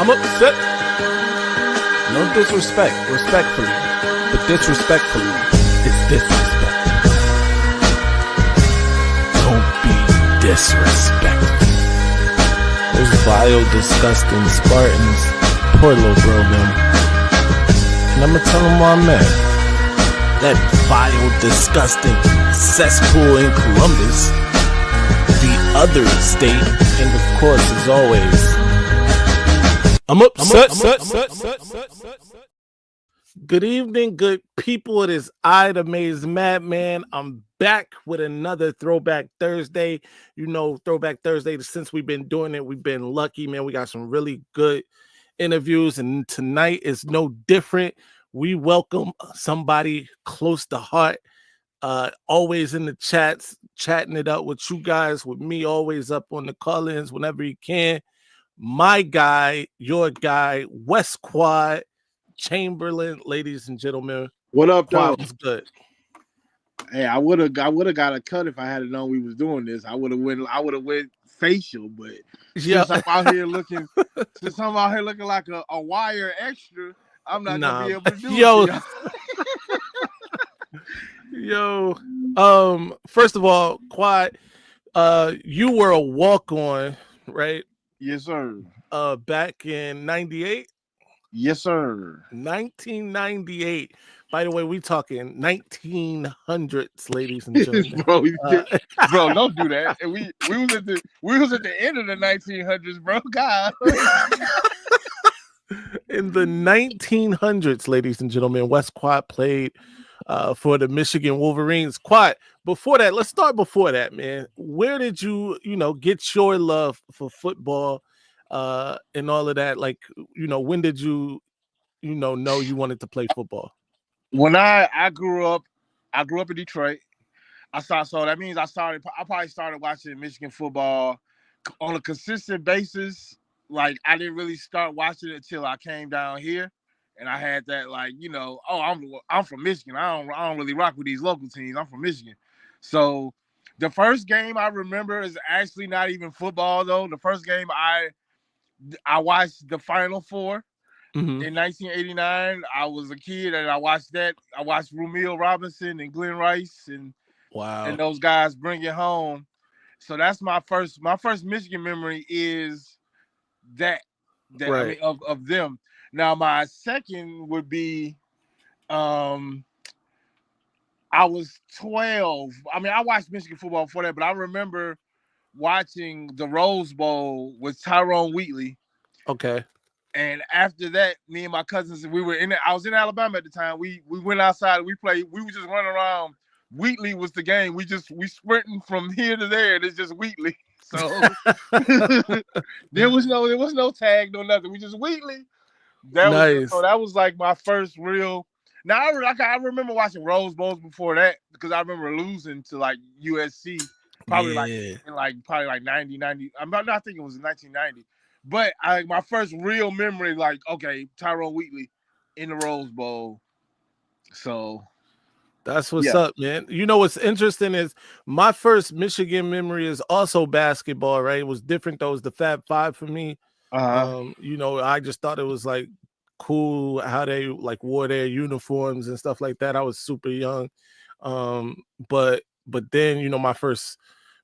I'm upset. No disrespect, respectfully. But disrespectfully, it's disrespect. Don't be disrespectful. Those vile, disgusting Spartans. Poor little bro, man. And I'm gonna tell him why I'm mad. That vile, disgusting cesspool in Columbus. The other state. And of course, as always, I'm upset. Good evening, good people. It is I, the Maze Madman. I'm back with another Throwback Thursday. You know, Throwback Thursday, since we've been doing it, we've been lucky, man. We got some really good interviews, and tonight is no different. We welcome somebody close to heart, always in the chats, chatting it up with you guys, with me, always up on the call-ins whenever you can. My guy, your guy, West Quad Chamberlain, ladies and gentlemen. What up, though? Quad was good. Hey, I would have got a cut if I had known we was doing this. I would have went facial, but since I'm out here looking like a wire extra, I'm not gonna be able to do it. Yo, first of all, Quad, you were a walk-on, right? Yes, sir. Back in 98? Yes, sir. 1998. By the way, we talking 1900s, ladies and gentlemen. Bro, don't do that. And we was at the end of the 1900s, bro. God. In the 1900s, ladies and gentlemen, West Quad played for the Michigan Wolverines. Quad, before that, let's start before that, man. Where did you get your love for football and all of that? Like, when did you know you wanted to play football? When I grew up in Detroit. That means I probably started watching Michigan football on a consistent basis. Like, I didn't really start watching it until I came down here. And I had that, I'm from Michigan. I don't really rock with these local teams. I'm from Michigan. So the first game I remember is actually not even football, though. The first game I watched the Final Four in 1989. I was a kid and I watched that. I watched Rumeal Robinson and Glenn Rice and those guys bring it home. So that's my first Michigan memory is that right. I mean, of them. Now, my second would be, I was 12. I mean, I watched Michigan football before that, but I remember watching the Rose Bowl with Tyrone Wheatley. Okay. And after that, me and my cousins, I was in Alabama at the time. We went outside, we played, we were just running around. Wheatley was the game. We sprinting from here to there, and it's just Wheatley. So there was no tag, no nothing. We just Wheatley. Nice. That was like my first real. Now I remember watching Rose Bowls before that because I remember losing to like USC probably like 90. I'm not thinking it was in 1990, but my first real memory Tyrone Wheatley in the Rose Bowl. So that's what's up, man. You know what's interesting is my first Michigan memory is also basketball. Right, it was different though. It was the Fab Five for me. I just thought it was like cool how they like wore their uniforms and stuff like that. I was super young. But then, my first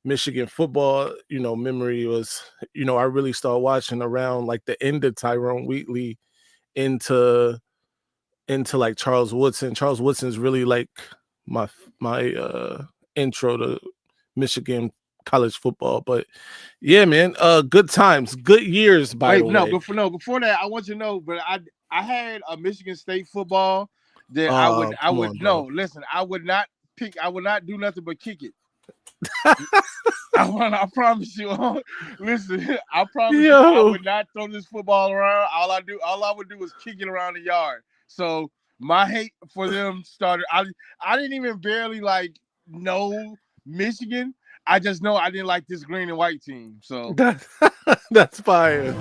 Michigan football, memory was, I really started watching around like the end of Tyrone Wheatley into like Charles Woodson. Charles Woodson's really like my intro to Michigan college football. But yeah, man, good times, good years. Before that, I want you to know, but I had a Michigan State football that I would not do nothing but kick it. I promise you. Listen, I promise you, I would not throw this football around. All I would do was kick it around the yard. So my hate for them started. I didn't even barely know Michigan. I just know I didn't like this green and white team. So that's fire.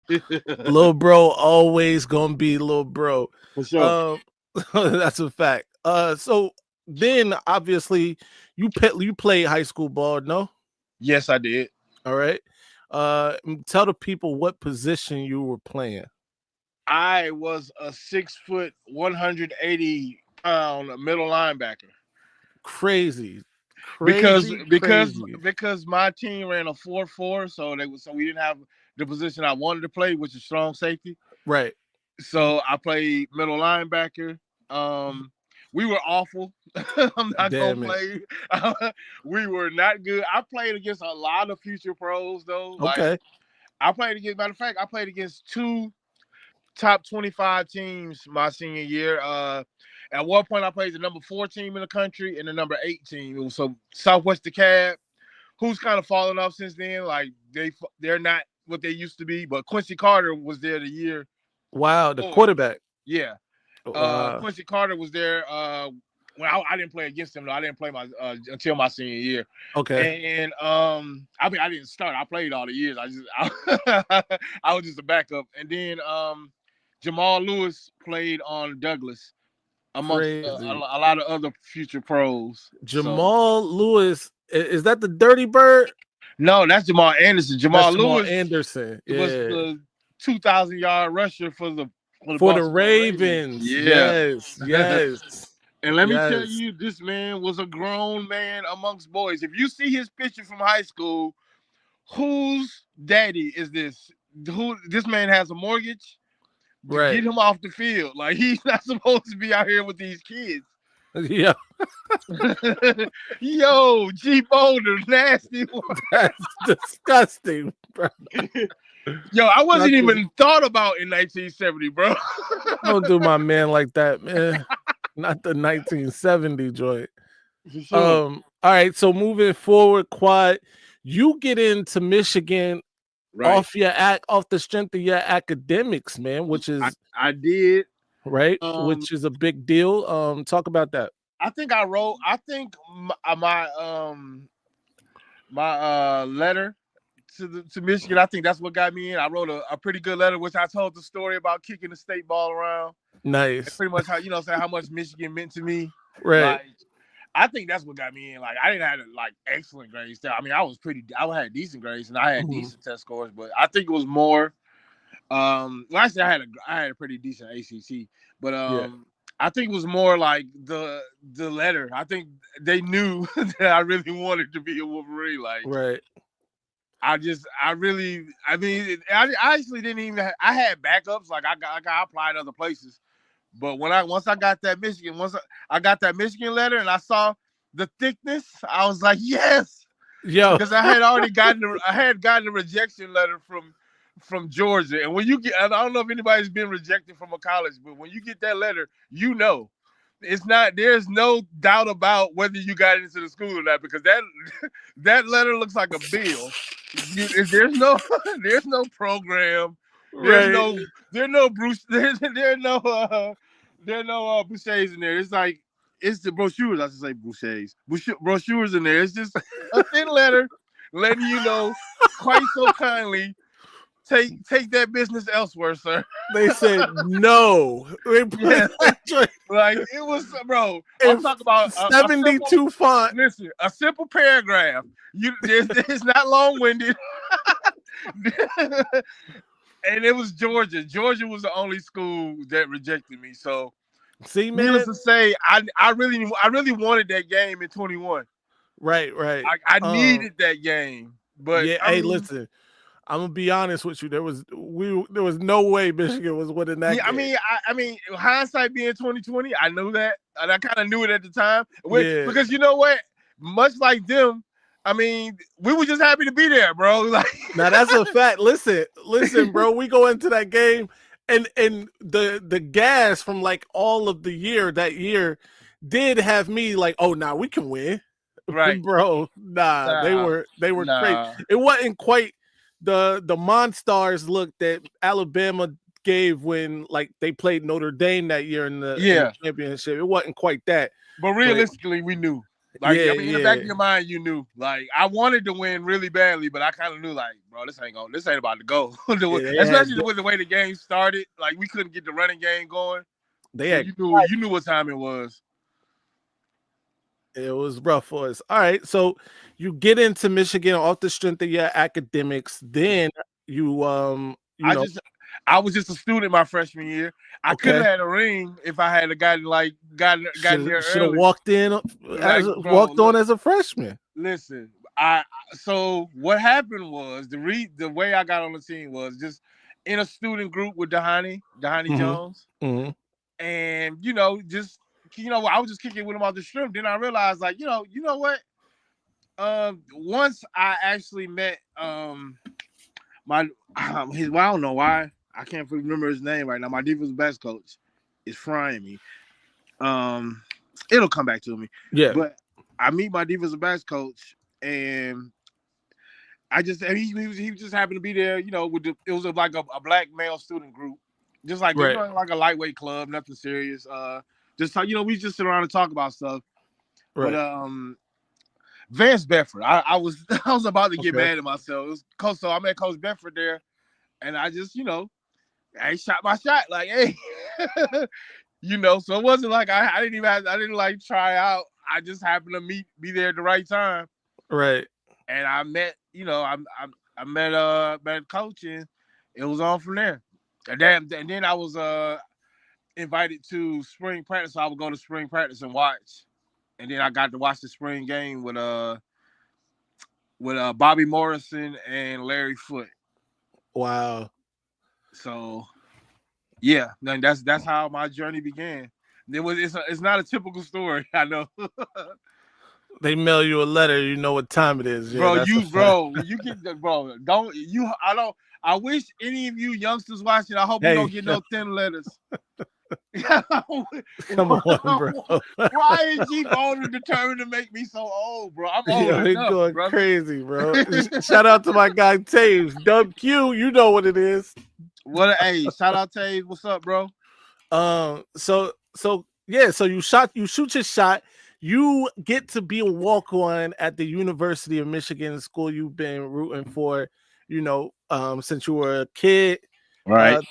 Little bro always gonna be little bro. For sure. That's a fact. So then obviously you played high school ball, no? Yes, I did. All right. Tell the people what position you were playing. I was a 6 foot, 180-pound middle linebacker. Crazy. Because Crazy. my team ran a 4-4, so we didn't have the position I wanted to play, which is strong safety. Right. So I played middle linebacker. We were awful. I'm not gonna play. We were not good. I played against a lot of future pros though. Okay. Like, I played against. Matter of fact, I played against 2 top 25 teams my senior year. At one point, I played the number 4 team in the country and the number 8 team. It was so Southwest DeKalb, who's kind of fallen off since then. Like they're not what they used to be. But Quincy Carter was there the year. Wow, the quarterback. Yeah. Quincy Carter was there. When I didn't play against him though. I didn't play until my senior year. Okay. And I mean I didn't start. I played all the years. I was just a backup. And then Jamal Lewis played on Douglas amongst a lot of other future pros. Jamal Lewis, is that the Dirty Bird? No, that's Jamal Anderson. Jamal Lewis Anderson. Yeah. Was the 2,000-yard rusher for the Ravens. Yeah. Yes. And let me tell you, this man was a grown man amongst boys. If you see his picture from high school, whose daddy is this? This man has a mortgage. Get him off the field. Like, he's not supposed to be out here with these kids. Yeah. Yo, G Boulder, nasty one. That's disgusting, bro. Yo, I wasn't even thought about in 1970, bro. Don't do my man like that, man. Not the 1970 joint. Sure. All right, so moving forward, Quad, you get into Michigan off the strength of your academics, man, which is I did. Right, which is a big deal. Talk about that. I think my letter to Michigan, I think that's what got me in. I wrote a pretty good letter, which I told the story about kicking the state ball around. Nice. And pretty much how much Michigan meant to me. Right. Like, I think that's what got me in. Like, I didn't have like excellent grades there. I mean, I had decent grades and I had decent test scores, but I think it was more. Actually, I had a pretty decent ACT, but I think it was more like the letter. I think they knew that I really wanted to be a Wolverine. Like, right. I actually didn't even. I had backups. Like I applied other places, but once I got that Michigan letter and I saw the thickness, I was like, yes, because I had already gotten a rejection letter from Georgia, and when you get, I don't know if anybody's been rejected from a college, but when you get that letter, there's no doubt about whether you got into the school or not, because that letter looks like a bill. There's no program. There's no brochures in there. It's the brochures. I should say brochures. Brochures in there. It's just a thin letter letting you know quite so kindly. Take that business elsewhere, sir. They said no. Like, it was, bro. I'm talking about 72 font. Listen, a simple paragraph. It's not long-winded. And it was Georgia. Georgia was the only school that rejected me. So, see, man, needless to say, I really wanted that game in 21. Right. I needed that game, but yeah. Listen. I'm gonna be honest with you. There was no way Michigan was winning that game. I mean, hindsight being 2020, I knew that, and I kind of knew it at the time. Because you know what? Much like them, I mean, we were just happy to be there, bro. Like, now that's a fact. Listen, bro. We go into that game, and the gas from like all of the year that year did have me like, oh, now we can win, right, bro? Nah, they were crazy. It wasn't quite the Monstars look that Alabama gave when like they played Notre Dame that year in the championship. It wasn't quite that. But realistically, we knew. Like, in the back of your mind, you knew. Like, I wanted to win really badly, but I kind of knew, like, bro, this ain't about to go. Especially with the way the game started. Like, we couldn't get the running game going. You knew what time it was. It was rough for us. All right, so you get into Michigan off the strength of your academics. Then you I was just a student my freshman year. I could have okay. had a ring if I had gotten there Should have early. walked in Like, bro, walked on look, as a freshman. listen. So what happened was the way I got on the team was just in a student group with Dahani Jones, and I was just kicking with him off the strip. Then I realized, like, you know what? Once I actually met my I don't know why I can't remember his name right now. My defensive backs coach is frying me. It'll come back to me. Yeah, but I meet my defensive backs coach, and he just happened to be there. It was like a black male student group, just like right. like a lightweight club, nothing serious. Just we just sit around and talk about stuff. Right. But Vance Bedford, I was about to get mad at myself. It was Coach, so I met Coach Bedford there, and I just I shot my shot, like, hey, So it wasn't like I didn't like try out. I just happened to be there at the right time, right? And I met I met Coach, and it was on from there. And then I was invited to spring practice, so I would go to spring practice and watch. And then I got to watch the spring game with Bobby Morrison and Larry Foote. Wow. So yeah, then that's how my journey began. It's not a typical story, I know. They mail you a letter, you know what time it is. Yeah, I wish any of you youngsters watching, I hope you don't get no thin letters. Come on, bro. Why is G Bowden determined to make me so old, bro? I'm old enough, going brother. Crazy, bro. Shout out to my guy Taves. Dub Q, you know what it is. Hey, shout out Taves. What's up, bro? So you shoot your shot. You get to be a walk-on at the University of Michigan, school you've been rooting for, since you were a kid. Right.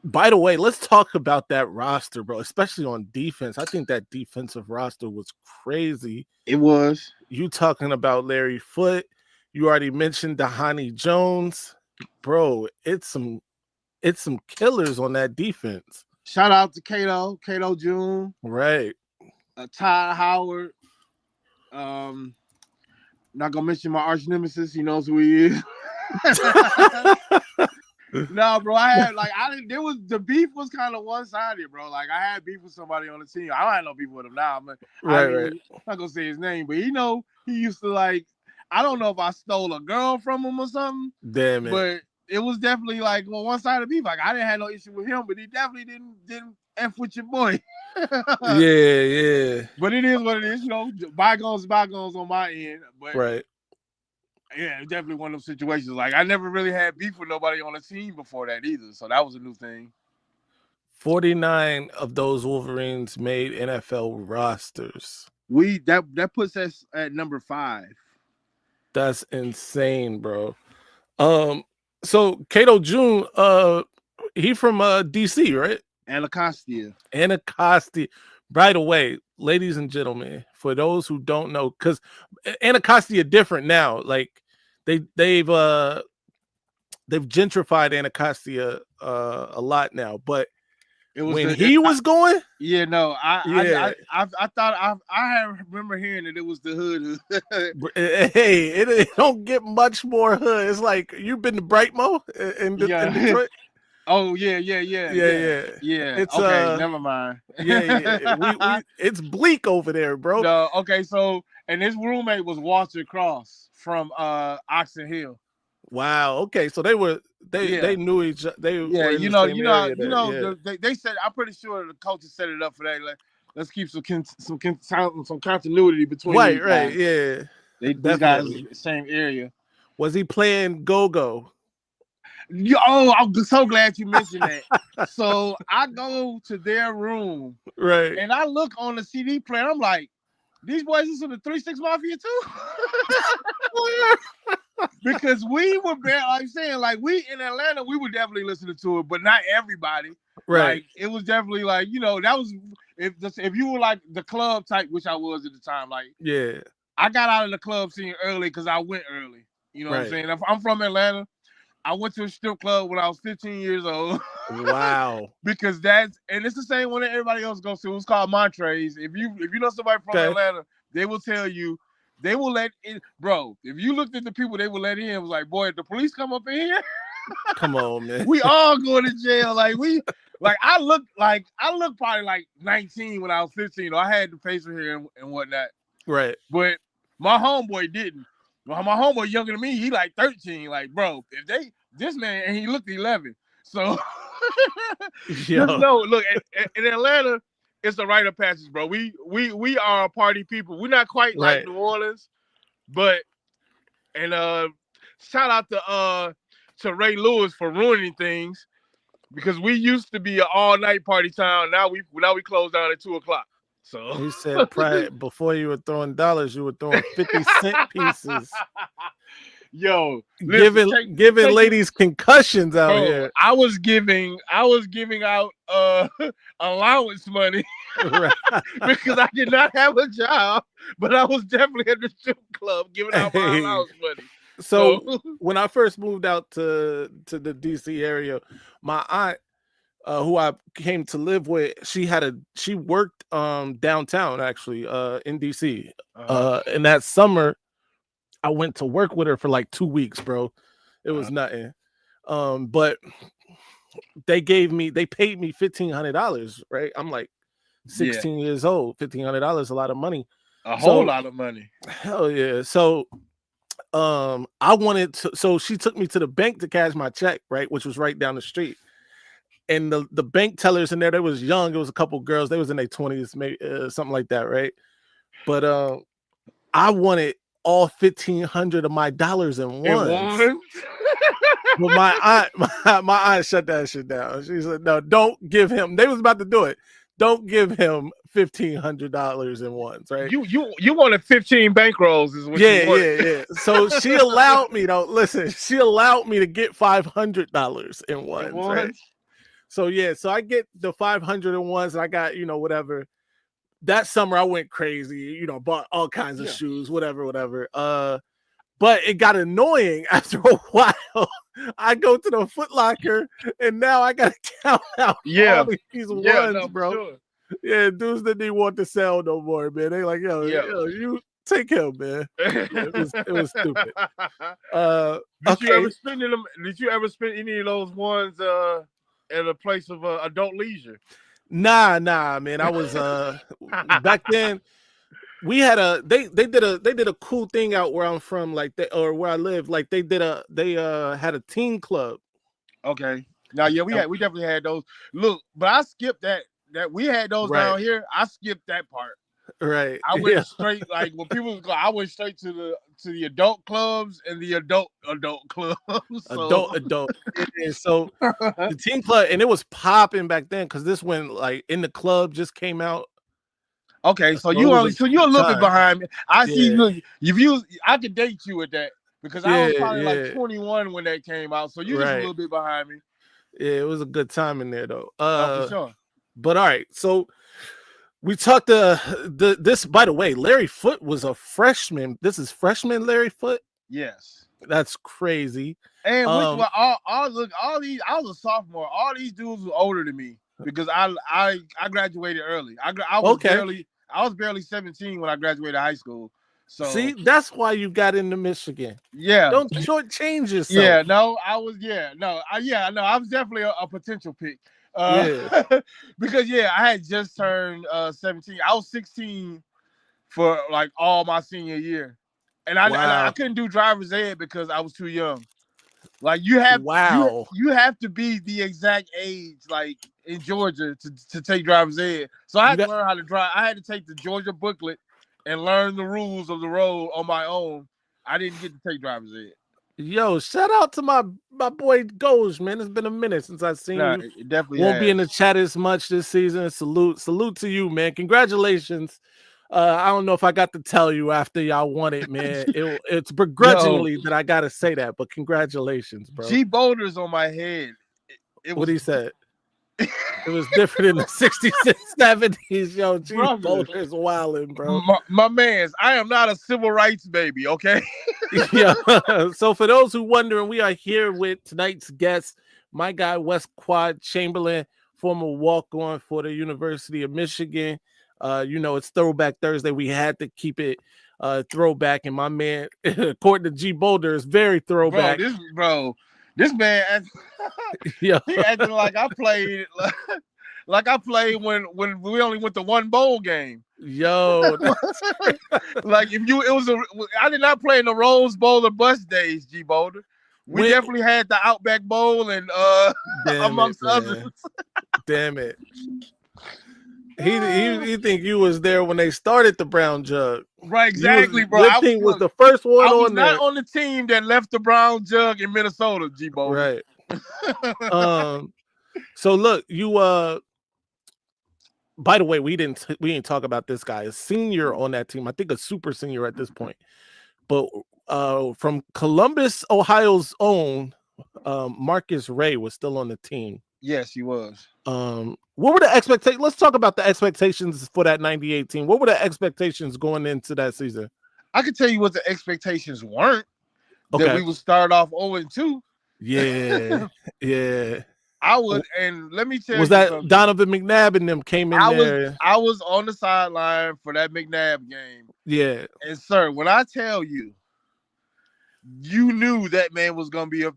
By the way, let's talk about that roster, bro, especially on defense. I think that defensive roster was crazy. It was. You talking about Larry Foote. You already mentioned Dahani Jones. Bro, it's some killers on that defense. Shout out to Cato June. Right. Todd Howard. Not gonna mention my arch nemesis. He knows who he is. No, bro. The beef was kind of one-sided, bro. Like, I had beef with somebody on the team. I don't have no beef with him now. I'm not gonna say his name, but he used to, like, I don't know if I stole a girl from him or something. Damn it. But it was definitely like one-sided beef. Like, I didn't have no issue with him, but he definitely didn't F with your boy. Yeah. But it is what it is, bygones on my end. But right. Yeah, definitely one of those situations. Like, I never really had beef with nobody on the team before that either. So that was a new thing. 49 of those Wolverines made NFL rosters. That puts us at number 5. That's insane, bro. So Cato June, he from DC, right? Anacostia. By the way, ladies and gentlemen, for those who don't know, because Anacostia different now. Like they've gentrified Anacostia a lot now, but it was when he was going. Yeah, no, I thought I remember hearing that it was the hood. Hey, it don't get much more hood. It's like, you've been to Brightmo in Detroit. Oh yeah. It's okay, never mind. Yeah. It's bleak over there, bro. No, okay. So, and his roommate was Walter Cross from Oxon Hill. Wow. Okay, so they knew each other. They said, I'm pretty sure the coaches set it up for that. Like, let's keep some continuity between. Right. Yeah. These guys in the same area. Was he playing go-go? Oh, I'm so glad you mentioned that. So I go to their room, right, and I look on the CD player. I'm like, these boys listen to 3 6 Mafia too? Because we were we in Atlanta, we were definitely listening to it, but not everybody. Right. Like, it was definitely like, it if you were like the club type, which I was at the time, like yeah, I got out of the club scene early because I went early. You know what I'm saying? I'm from Atlanta. I went to a strip club when I was 15 years old. Wow. Because it's the same one that everybody else goes to. It's called Montrez. If you know somebody from Atlanta, they will tell you, they will let in, bro. If you looked at the people they will let in, it was like, boy, if the police come up in here, come on, man. We all going to jail. I look probably like 19 when I was 15. I had the facial hair and whatnot. Right. But my homeboy didn't. My homeboy younger than me, he like 13. Like, bro, this man, and he looked 11. So just know, look, in Atlanta, it's a rite of passage, bro. We are a party people. We're not quite like New Orleans, but shout out to Ray Lewis for ruining things, because we used to be an all-night party town. Now we close down at 2:00. So he said, before you were throwing dollars, you were throwing 50-cent pieces. Yo, giving ladies concussions out here. I was giving out allowance money because I did not have a job, but I was definitely at the strip club giving out my allowance money. So when I first moved out to the DC area, my aunt, who I came to live with, she worked downtown actually in DC. And that summer I went to work with her for like 2 weeks, bro. It was nothing. But they paid me $1,500, right? I'm like 16 years old. $1,500, a lot of money. A whole lot of money. Hell yeah. So so she took me to the bank to cash my check, right, which was right down the street. And the bank tellers in there, they was young. It was a couple girls. They was in their 20s, maybe something like that, right? But I wanted all 1,500 of my dollars in one. But my aunt shut that shit down. She said, "No, don't give him." They was about to do it. Don't give him $1,500 in ones, right? You wanted 15 bankrolls, is what you wanted. Yeah. So she allowed me She allowed me to get $500 in ones, right? So so I get the 500 in ones, and I got whatever. That summer I went crazy, bought all kinds of shoes, whatever. But it got annoying after a while. I go to the Foot Locker, and now I gotta count out all these ones, bro. Sure. Yeah, dudes didn't even want to sell no more, man. They like, yo, you take him, man. It was stupid. Did you ever spend them? Did you ever spend any of those ones at a place of adult leisure? Nah, man. I was back then. We had they did a cool thing out where I'm from, or where I live. Like they had a teen club. Okay. Now, we definitely had those. Look, but I skipped that we had those down here. I skipped that part. Right. I went straight, like when people go, I went straight to the adult clubs and the adult clubs. So. Adult. Yeah, so the teen club, and it was popping back then, because this when like In the Club just came out. Okay, so you're a little bit behind me. I see you. I could date you with that, because I was probably like 21 when that came out. So you're just a little bit behind me. Yeah, it was a good time in there though. For sure. But all right, so we talked this. By the way, Larry Foote was a freshman. This is freshman Larry Foote. Yes, that's crazy. And look, all these. I was a sophomore. All these dudes were older than me, because I graduated early. I was barely 17 when I graduated high school. So see, that's why you got into Michigan. Yeah, don't shortchange yourself. Yeah, no, I was. Yeah, no, I was definitely a potential pick. Because I had just turned 17. I was 16 for like all my senior year, and I couldn't do driver's ed because I was too young. Like you have to be the exact age, like in Georgia, to take driver's ed. So I had to learn how to drive. I had to take the Georgia booklet and learn the rules of the road on my own. I didn't get to take driver's ed. Yo, shout out to my boy Goj, man. It's been a minute since I've seen you. It definitely won't be in the chat as much this season. Salute to you, man. Congratulations. I don't know if I got to tell you after y'all won it, man. It's begrudgingly that I gotta say that, but congratulations, bro. G Boulder's on my head. What he said? It was different in the 60s and 70s. Yo, G Boulder's wilding, bro. My man's, I am not a civil rights baby, okay? Yeah. So for those who wondering, we are here with tonight's guest, my guy, Wes Quad Chamberlain, former walk-on for the University of Michigan. It's Throwback Thursday. We had to keep it throwback, and my man, according to G Boulder, is very throwback. This man, yeah, he acting like I played, like I played when we only went to one bowl game. Yo, like I did not play in the Rose Bowl or Bus days, G Boulder. We definitely had the Outback Bowl and amongst others. Damn it. He think you was there when they started the Brown Jug. Right, exactly, bro. Your team was the first one on there. Not on the team that left the Brown Jug in Minnesota, G-Bo. Right. So look, you by the way, we didn't talk about this guy, a senior on that team. I think a super senior at this point. But from Columbus, Ohio's own Marcus Ray was still on the team. Yes, he was. What were the expectations? Let's talk about the expectations for that 98 team. What were the expectations going into that season? I can tell you what the expectations weren't. Okay. That we would start off 0-2. Yeah. Yeah. I would, and let me tell you. Was that something. Donovan McNabb and them came in there? I was on the sideline for that McNabb game. Yeah. And sir, when I tell you, you knew that man was gonna be there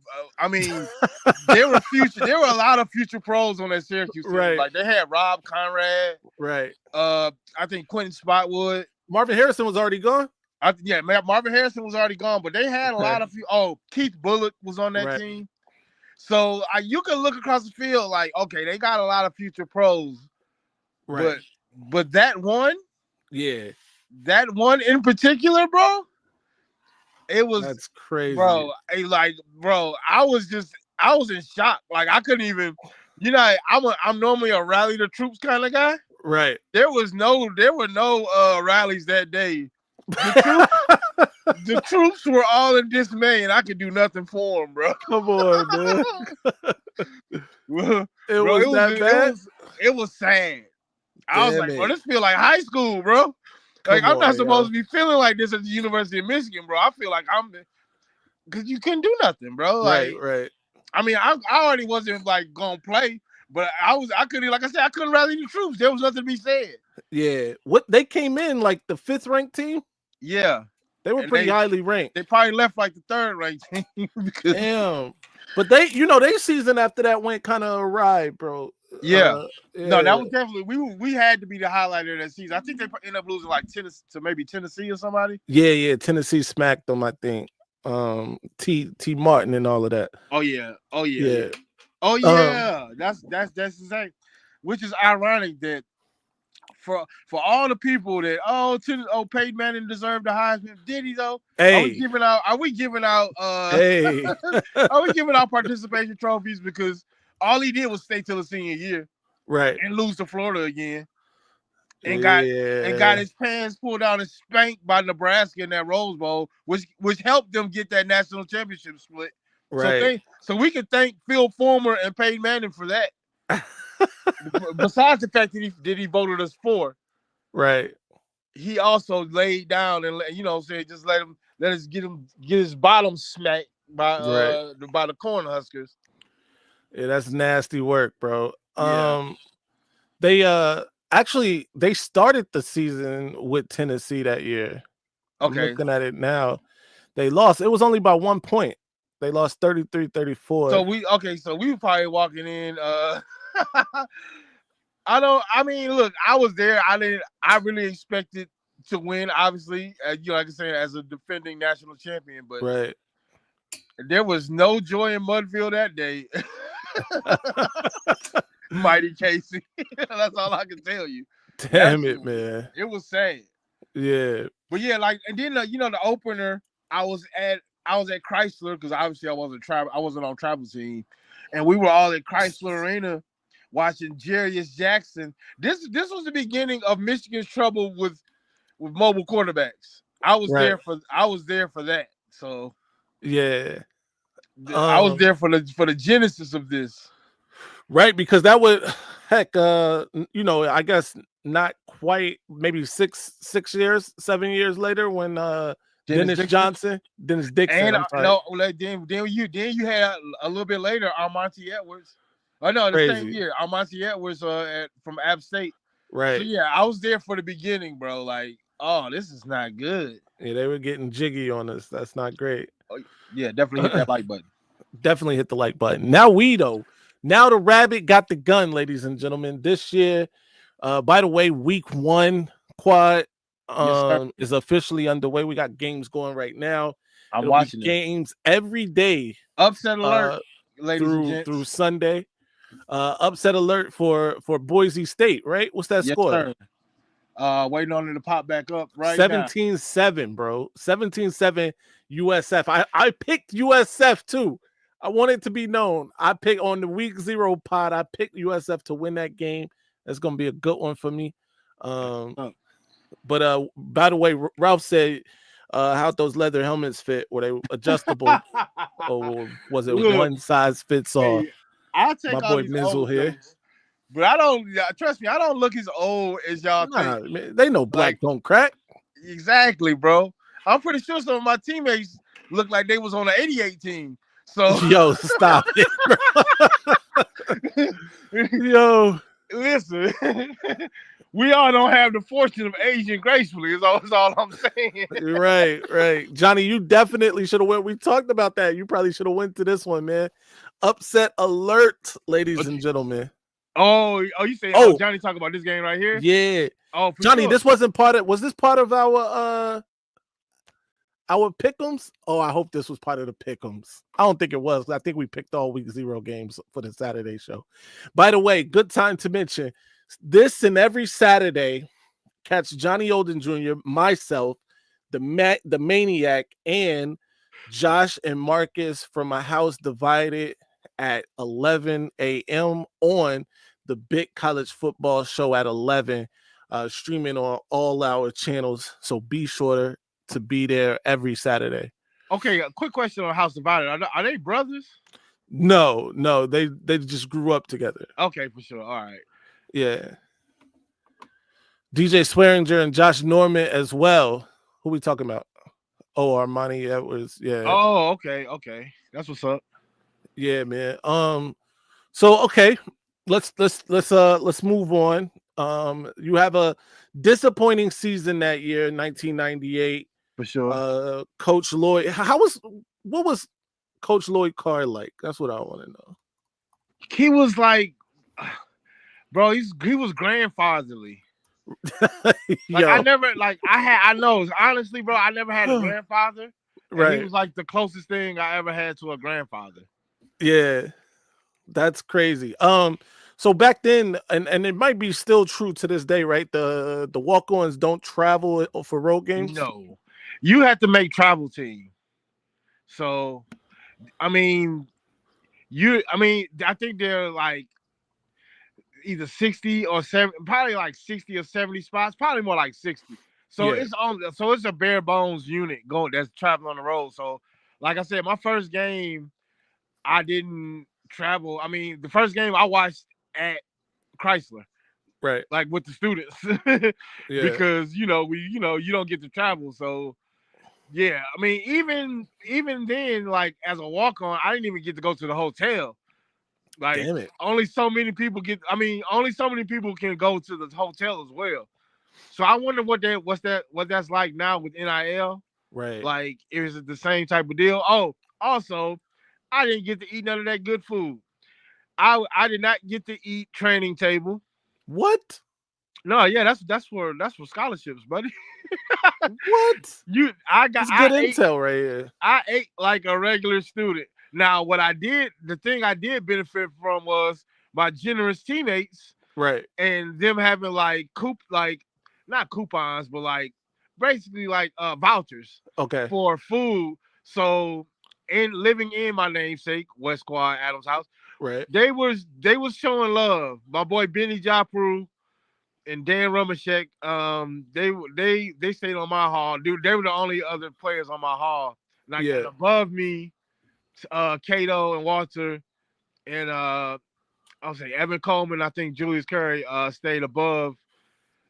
were a lot of future pros on that Syracuse team. Right. Like they had Rob Conrad, right? I think Quentin Spotwood. Marvin Harrison was already gone. Marvin Harrison was already gone, but they had a lot of Keith Bullock was on that team. So you can look across the field like, okay, they got a lot of future pros, right? But that one, that one in particular, bro. That's crazy, bro. I was in shock. Like I couldn't even, I'm normally a rally the troops kind of guy. Right. There were no rallies that day. The troops were all in dismay, and I could do nothing for them, bro. Come on, man. It was sad. I was like, bro, this feel like high school, bro. Like I'm not supposed to be feeling like this at the University of Michigan, bro. I feel like because you couldn't do nothing, bro. Like, right. I mean, I already wasn't like gonna play, but I couldn't, like I said, I couldn't rally the troops. There was nothing to be said. Yeah. What they came in like the 5th ranked team? Yeah. They were pretty highly ranked. They probably left like the 3rd ranked team. Damn. But they season after that went kind of awry, bro. Yeah. No, that was definitely we had to be the highlight of that season. I think they ended up losing like Tennessee or somebody. Yeah. Tennessee smacked them, I think. T Martin and all of that. Oh yeah. That's the same. Which is ironic that for all the people that Peyton Manning deserved the Heisman, did he though? Hey. Are we giving out are we giving out participation trophies because all he did was stay till the senior year, right, and lose to Florida again, and got his pants pulled out and spanked by Nebraska in that Rose Bowl, which helped them get that national championship split. Right. So we can thank Phil Fulmer and Peyton Manning for that. Besides the fact that he voted us for, right, he also laid down and said just let us get his bottom smacked by the Cornhuskers. Yeah, that's nasty work, bro. Yeah. They started the season with Tennessee that year. Okay. I'm looking at it now. They lost. It was only by 1 point. They lost 33-34. So we were probably walking in look, I was there. I really expected to win, obviously, like I said, as a defending national champion, but right. There was no joy in Mudville that day. Mighty Casey. That's all I can tell you. Damn it, man. It was sad. Yeah. But yeah, and then the opener, I was at Chrysler because obviously I wasn't on travel team, and we were all at Chrysler Arena watching Jarius Jackson. This was the beginning of Michigan's trouble with mobile quarterbacks. I was there for that. So yeah. I was there for the genesis of this. Right, because that would Heck, you know, I guess not quite, maybe 7 years later when Dennis Dixon, And I'm sorry. no, then you had a little bit later Armonte Edwards. Oh no, the same Crazy. year Armonte Edwards from App State. Right. So yeah, I was there for the beginning, bro. Like, oh, this is not good. Yeah, they were getting jiggy on us. That's not great. Oh, yeah, definitely hit that like button. Definitely hit the like button. Now the rabbit got the gun, ladies and gentlemen. This year, by the way, week 1 quad is officially underway. We got games going right now. I'm watching games every day. Upset alert, ladies and gents. Through Sunday. Upset alert for Boise State, right? What's that score? Sir. Waiting on it to pop back up right 17-7, bro. 17-7 USF. I picked USF too. I want it to be known. I picked on the week 0 pod. I picked USF to win that game. That's gonna be a good one for me. But by the way, Ralph said how'd those leather helmets fit? Were they adjustable? Or was it one size fits all? Hey, I'll take my all boy these Mizzle here. Jokes, but I don't trust me, I don't look as old as y'all think. Man, they know black don't crack. Exactly, bro. I'm pretty sure some of my teammates look like they was on the 88 team. So yo, stop it, bro. Yo, listen. We all don't have the fortune of aging gracefully. Is all I'm saying. Right. Johnny, you definitely should have went. We talked about that. You probably should have went to this one, man. Upset alert, ladies and gentlemen. Oh, you saying Johnny talk about this game right here? Yeah. Oh, Johnny, this wasn't was this part of our pick'ems? Oh, I hope this was part of the pick'ems. I don't think it was. I think we picked all week 0 games for the Saturday show. By the way, good time to mention this and every Saturday, catch Johnny Olden Jr., myself, the Maniac, and Josh and Marcus from My House Divided at 11 a.m. on the Big College Football Show at 11, streaming on all our channels. So be sure to be there every Saturday. Okay, a quick question on House Divided. Are they brothers? No, they just grew up together. Okay, for sure. All right. Yeah. DJ Swearinger and Josh Norman as well. Who we talking about? Oh, Armani Edwards. Yeah. Oh, okay. That's what's up. Yeah, man. So okay, let's move on. You have a disappointing season that year, 1998. For sure. Coach Lloyd. What was Coach Lloyd Carr like? That's what I want to know. He was like, bro, he was grandfatherly. Honestly, bro, I never had a grandfather. Right. He was like the closest thing I ever had to a grandfather. Yeah. That's crazy. So back then, and it might be still true to this day, right? The walk-ons don't travel for road games. No. You have to make travel team. So I think they're like either 60 or 70, probably like 60 or 70 spots, probably more like 60. So it's a bare bones unit that's traveling on the road. So like I said, my first game, I didn't travel. I mean, the first game I watched at Chrysler, right? Like with the students, because you don't get to travel. So yeah, I mean, even then, like as a walk-on, I didn't even get to go to the hotel. Like, damn it. Only so many people can go to the hotel as well. So I wonder what that's like now with NIL. Right. Like, is it the same type of deal? Oh, also, I didn't get to eat none of that good food. I did not get to eat training table. What? No, yeah, that's for scholarships, buddy. What? I got good intel right here. I ate like a regular student. Now, the thing I did benefit from was my generous teammates, right? And them having not coupons, but like basically like vouchers, okay, for food. So, living in my namesake, West Quad Adams House, right? They was showing love. My boy Benny Japru and Dan Rumashek, they stayed on my hall. Dude, they were the only other players on my hall. Like above me, Cato and Walter and I'll say Evan Coleman. I think Julius Curry stayed above.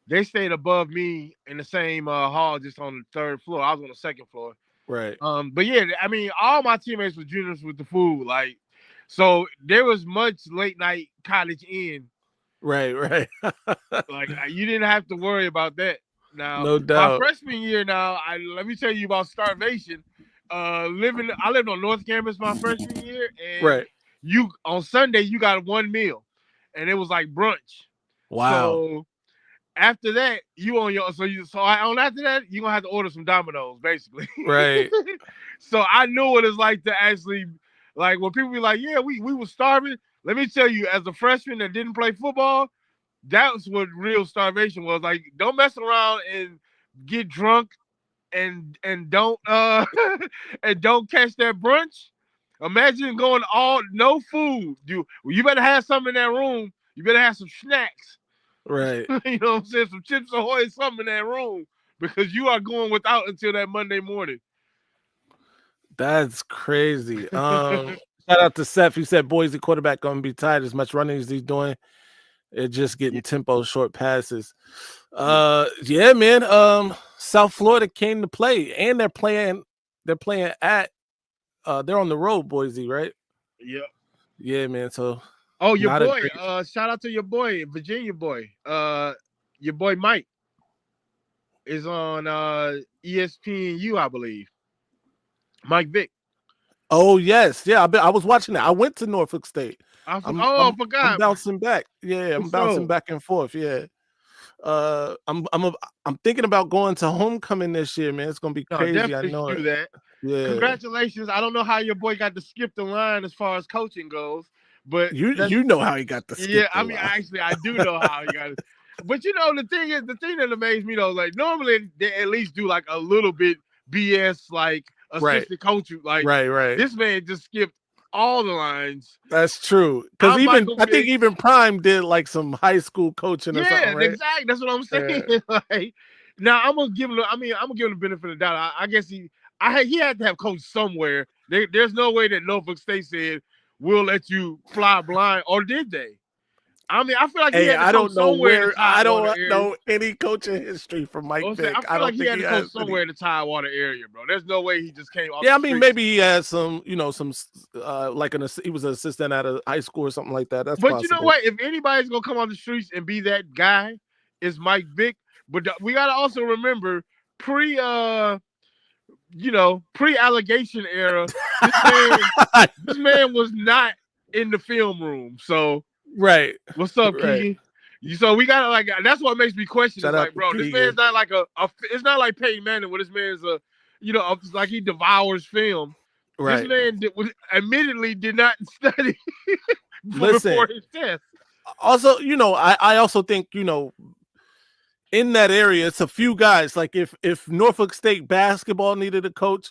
They stayed above me in the same hall, just on the third floor. I was on the second floor. Right. But yeah, I mean, all my teammates were juniors with the food, like, so there was much late night college in. Right. Like, you didn't have to worry about that. Now, no doubt. my freshman year, let me tell you about starvation. I lived on North Campus my freshman year, and right. On Sunday you got one meal, and it was like brunch. Wow. So after that, after that, you're gonna have to order some Domino's, basically. Right. So I knew what it's like to actually, like, when people be like, yeah, we were starving. Let me tell you, as a freshman that didn't play football, that's what real starvation was. Like, don't mess around and get drunk and don't and don't catch that brunch. Imagine going no food. You better have something in that room. You better have some snacks. Right. You know what I'm saying? Some Chips Ahoy, something in that room, because you are going without until that Monday morning. That's crazy. Shout out to Seth. He said Boise quarterback gonna be tired as much running as he's doing. It's just getting tempo short passes. Yeah, man. South Florida came to play, and they're playing at they're on the road, Boise, right? Yeah. Yeah, man. So your boy, shout out to your boy, Virginia boy. Your boy Mike is on ESPNU, I believe. Mike Vick. Oh yes, yeah. I was watching that. I went to Norfolk State. I forgot. I'm bouncing back. Yeah, I'm bouncing back and forth. Yeah. I'm thinking about going to homecoming this year, man. It's gonna be crazy. I know do that. Yeah. Congratulations. I don't know how your boy got to skip the line as far as coaching goes, but you know how he got to skip. Yeah, I mean, actually, I do know how he got it. But you know, the thing that amazed me though, like, normally they at least do like a little bit BS, like assistant coach, like right. This man just skipped all the lines. That's true. Because I think even Prime did like some high school coaching or something, right? Exactly. That's what I'm saying. Yeah. Like, now I'm gonna give him the benefit of the doubt. I guess he had to have coached somewhere. There's no way that Norfolk State said we'll let you fly blind, or did they? I mean, I feel like I don't know any coaching history from Mike Vick. I feel like he had to coach somewhere in the Tidewater area, bro. There's no way he just came off. Yeah, I mean, maybe he had some, he was an assistant at a high school or something like that. That's possible. You know what? If anybody's gonna come on the streets and be that guy, it's Mike Vick. But we gotta also remember pre-allegation era, this man was not in the film room. So right. What's up, Keegan? So we gotta that's what makes me question. Like, bro, this man's not like it's not like Peyton Manning, where this man's like he devours film. Right. This man admittedly did not study before his test. Also, I also think, in that area, it's a few guys. Like if Norfolk State basketball needed a coach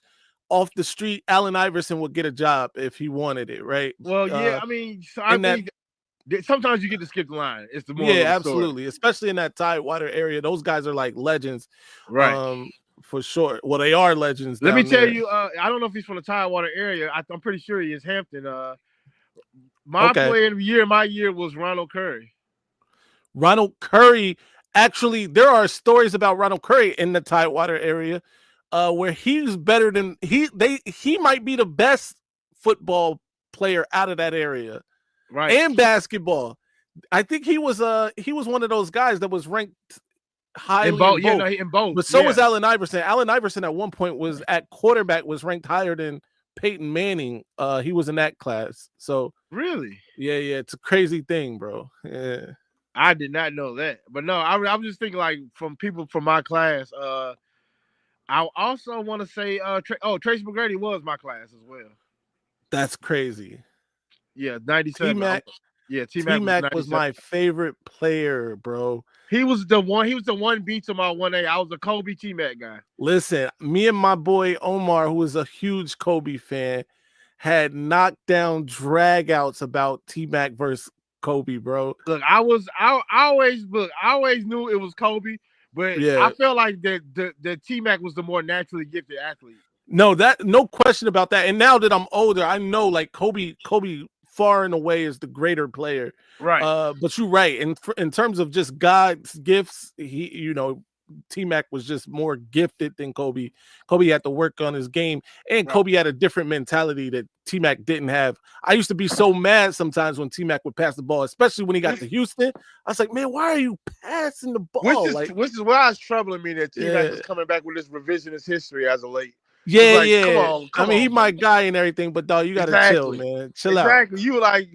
off the street, Allen Iverson would get a job if he wanted it, right? Well, yeah, I mean, sometimes you get to skip the line. It's the more absolutely, especially in that Tidewater area. Those guys are like legends, right? For sure. Well, they are legends. Let me tell you, I don't know if he's from the Tidewater area. I'm pretty sure he is Hampton. Player of the year, my year was Ronald Curry. Ronald Curry. Actually, there are stories about Ronald Curry in the Tidewater area, where he's better than he might be the best football player out of that area, right? And basketball. I think he was one of those guys that was ranked highly in both. Yeah, in both. But so was Allen Iverson. Allen Iverson at one point was at quarterback was ranked higher than Peyton Manning. He was in that class. So really, yeah, it's a crazy thing, bro. Yeah. I did not know that, but no, I'm just thinking like from people from my class. I also want to say, Tracy McGrady was my class as well. That's crazy. Yeah, 97. T-Mac was my favorite player, bro. He was the one B to my 1A. I was a Kobe T-Mac guy. Listen, me and my boy Omar, who was a huge Kobe fan, had knockdown dragouts about T-Mac versus Kobe, bro. Look, I always knew it was Kobe, but I felt like that T-Mac was the more naturally gifted athlete. No question about that. And now that I'm older, I know like Kobe far and away is the greater player. Right. But you're right. In terms of just God's gifts, T-Mac was just more gifted than Kobe. Kobe had to work on his game, and Kobe had a different mentality that T-Mac didn't have. I used to be so mad sometimes when T-Mac would pass the ball, especially when he got to Houston. I was like, man, why are you passing the ball? Which is why it's troubling me that T-Mac is coming back with this revisionist history as of late. Yeah. Come on, he my guy and everything, but dog, you gotta chill, man. Chill out. Exactly. You like,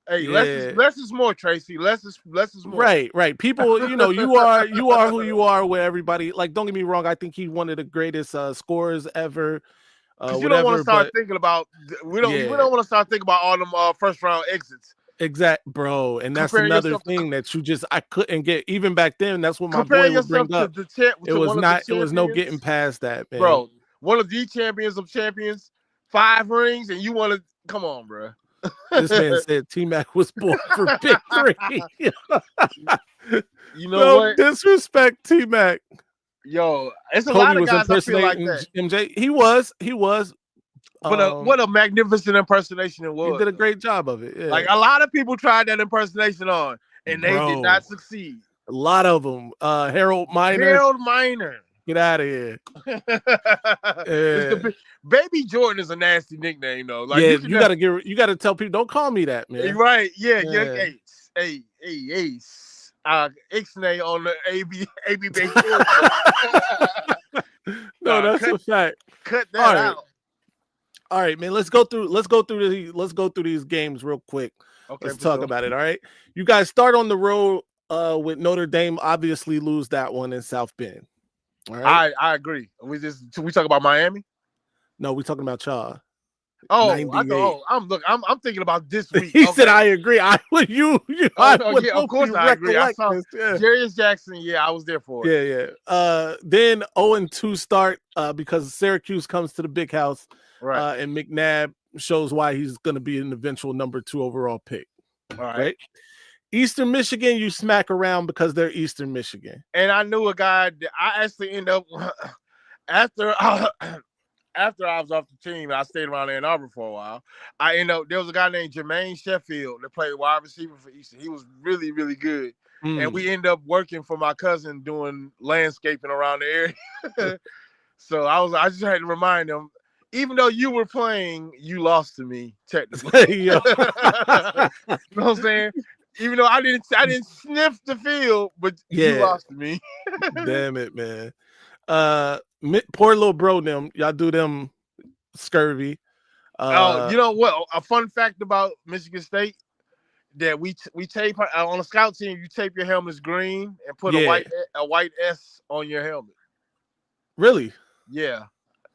hey, less is more, Tracy. Less is more. Right. People, you are who you are with everybody. Like, don't get me wrong. I think he's one of the greatest scorers ever. You don't want to start thinking about. We don't want to start thinking about all them first round exits. Exact, bro. And that's another thing that I couldn't get even back then. That's what my boy would bring up. It was no getting past that, man. Bro, one of the champions of champions, 5 rings, and you want to come on, bro. This man said T-Mac was born for big 3. You know what? Disrespect T-Mac. Yo, it's a Kobe lot of guys I feel like that. MJ, he was. But what a magnificent impersonation it was. He did a great job of it. Yeah. Like, a lot of people tried that impersation on, and they did not succeed. A lot of them. Harold Miner. Get out of here. Baby Jordan is a nasty nickname, though. Like, you gotta tell people, don't call me that, man. Right? Yeah. Hey. Ixnay on the AB base. No, that's a fact. Cut that out. All right, man. Let's go through these games real quick. Okay, let's talk about it. All right. You guys start on the road with Notre Dame. Obviously, lose that one in South Bend. All right. I agree. We talk about Miami. No, we're talking about y'all. Oh, I'm thinking about this week. He said, "I agree." Of course I agree. I saw Jarius Jackson. Yeah, I was there for it. Yeah. Then 0-2 start because Syracuse comes to the big house. Right. And McNabb shows why he's going to be an eventual number 2 overall pick. All right. Eastern Michigan, you smack around because they're Eastern Michigan. And I knew a guy that I actually ended up after I was off the team, I stayed around Ann Arbor for a while. There was a guy named Jermaine Sheffield that played wide receiver for Eastern. He was really, really good. And we ended up working for my cousin doing landscaping around the area. So I just had to remind him, even though you were playing, you lost to me, technically. You know what I'm saying? Even though I didn't sniff the field, but you lost to me. Damn it, man. Poor little bro, y'all do them scurvy. You know what? A fun fact about Michigan State that we tape on a scout team. You tape your helmets green and put a white S on your helmet. Really? Yeah.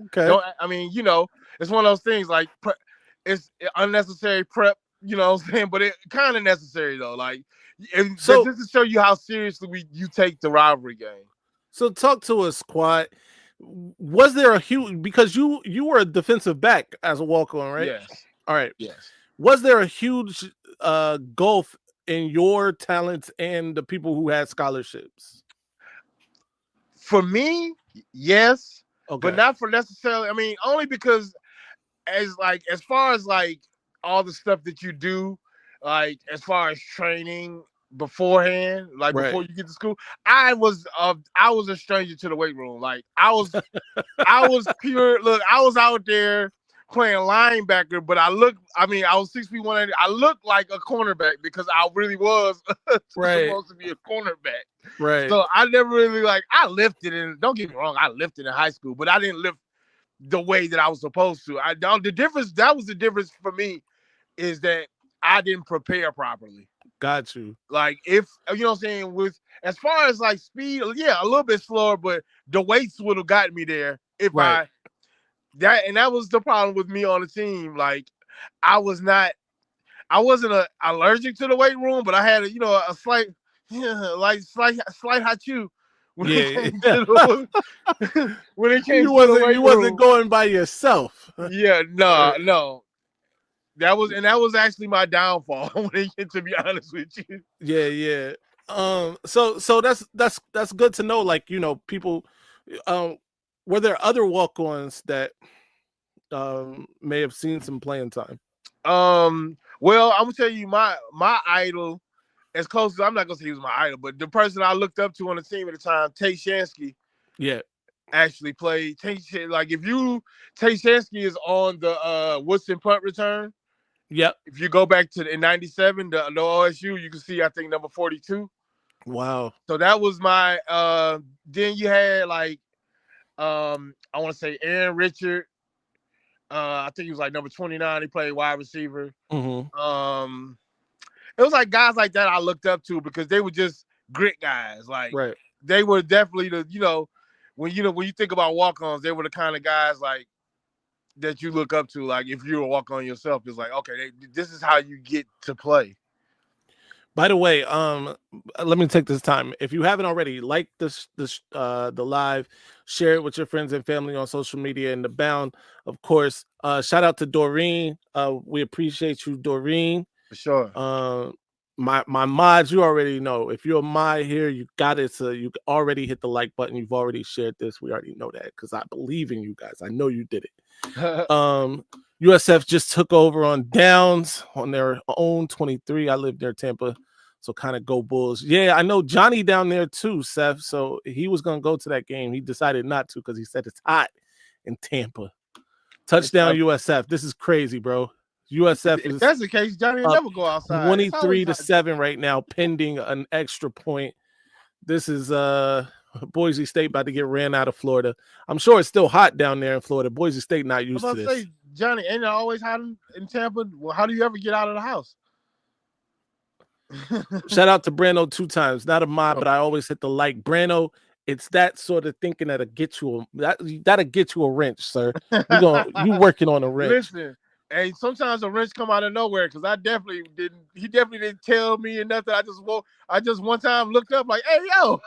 Okay. I mean, it's one of those things like it's unnecessary prep. You know what I'm saying? But it kind of necessary though. Like, just to show you how seriously you take the rivalry game. So talk to us, Quad. Was there a huge, because you were a defensive back as a walk-on, right? Yes. All right. Yes. Was there a huge gulf in your talents and the people who had scholarships? For me, yes. Okay. But not for necessarily. I mean, only because as far as all the stuff that you do, like as far as training beforehand, before you get to school, I was a stranger to the weight room. Like I was pure. Look, I was out there playing linebacker, but I was 6 feet 180. I looked like a cornerback because I really was supposed to be a cornerback. Right. So I never really I lifted, and don't get me wrong, I lifted in high school, but I didn't lift the way that I was supposed to. That was the difference for me, is that I didn't prepare properly. Got you. Like, if you know what I'm saying, with as far as speed, yeah, a little bit slower, but the weights would have gotten me there if that was the problem with me on the team. Like, I wasn't allergic to the weight room, but I had a slight hot chew. When it came to you wasn't going by yourself. Yeah, no. That was actually my downfall, to be honest with you. Yeah. So that's good to know. Like, people. Were there other walk-ons that may have seen some playing time? Well, I'm gonna tell you my idol, as close as I'm not gonna say he was my idol, but the person I looked up to on the team at the time, Tate Shansky. Yeah. Actually played like if you Tate Shansky is on the Woodson punt return. Yep. If you go back to in '97, the OSU, you can see I think number 42. Wow. So that was my then you had like I want to say Aaron Richard. I think he was like number 29. He played wide receiver. Mm-hmm. It was like guys like that I looked up to because they were just grit guys. Like right. They were definitely the when you think about walk-ons, they were the kind of guys like that you look up to. Like if you're a walk-on yourself, it's like okay, this is how you get to play. By the way, let me take this time. If you haven't already, like the live, share it with your friends and family on social media and the Bound, of course. Shout out to Doreen. We appreciate you, Doreen. For sure. My mods, you already know. If you're a mod here, you got it. So you already hit the like button. You've already shared this. We already know that because I believe in you guys. I know you did it. USF just took over on downs on their own 23. I live near Tampa, so kind of go Bulls. Yeah, I know Johnny down there too, Seth. So he was going to go to that game. He decided not to because he said it's hot in Tampa. Touchdown USF. This is crazy, bro. USF if that's the case, Johnny will never go outside. 23-7 right now, pending an extra point. This is Boise State about to get ran out of Florida. I'm sure it's still hot down there in Florida. Boise State not used to this. Johnny, ain't it always hot in Tampa? Well, how do you ever get out of the house? Shout out to Brando 2 times. Not a mod, but I always hit the like. Brando, it's that sort of thinking that'll get you that'll get you a wrench, sir. You working on a wrench. Listen, hey, sometimes a wrench come out of nowhere because I definitely didn't. He definitely didn't tell me or nothing. I just one time looked up like, hey yo,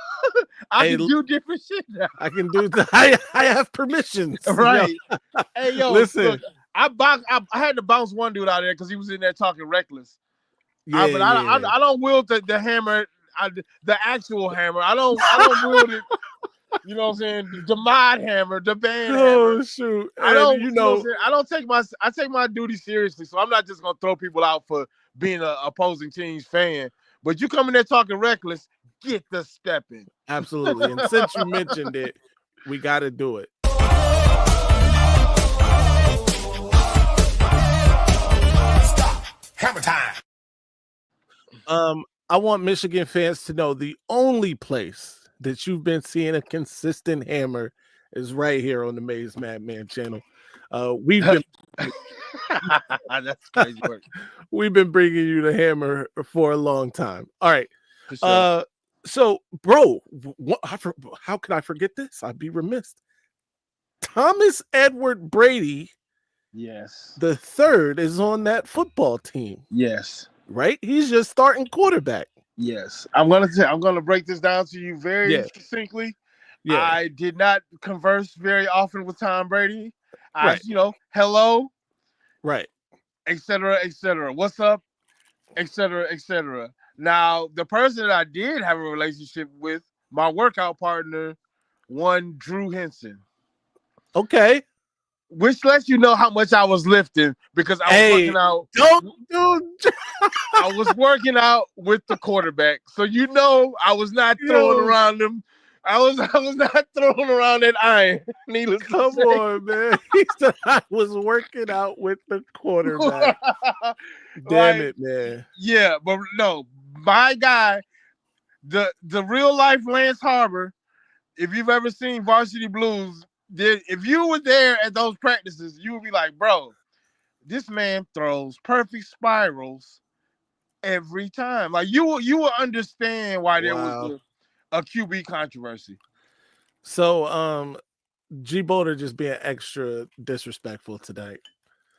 I can do different shit now. I can do I have permissions. Right. Hey yo, listen. Look, I had to bounce one dude out of there because he was in there talking reckless. Yeah, but I don't wield the hammer, the actual hammer. I don't wield it. You know what I'm saying? The mod hammer, the band hammer. Shoot. I don't take my duty seriously, so I'm not just gonna throw people out for being an opposing team's fan. But you come in there talking reckless, get the stepping. Absolutely. And since you mentioned it, we got to do it. Stop. Hammer time. I want Michigan fans to know the only place that you've been seeing a consistent hammer is right here on the Maze Madman channel. We've been that's crazy work. We've been bringing you the hammer for a long time. All right. Sure. So, bro, how could I forget this? I'd be remiss. Thomas Edward Brady, yes, the third, is on that football team. Yes. Right? He's just starting quarterback. Yes. I'm gonna break this down to you very succinctly. Yeah. I did not converse very often with Tom Brady. Hello. Right. Et cetera. What's up? Et cetera. Now, the person that I did have a relationship with, my workout partner, one Drew Henson. Okay. Which lets you know how much I was lifting because I was working out. I was working out with the quarterback, so I was not throwing around them. I was not throwing around that iron. Come on, man. He said I was working out with the quarterback. Damn it, man. Yeah, but no, my guy, the real life Lance Harbor. If you've ever seen Varsity Blues. If you were there at those practices, you would be like, bro, this man throws perfect spirals every time. Like you will understand why there was a QB controversy. So G Boulder just being extra disrespectful tonight.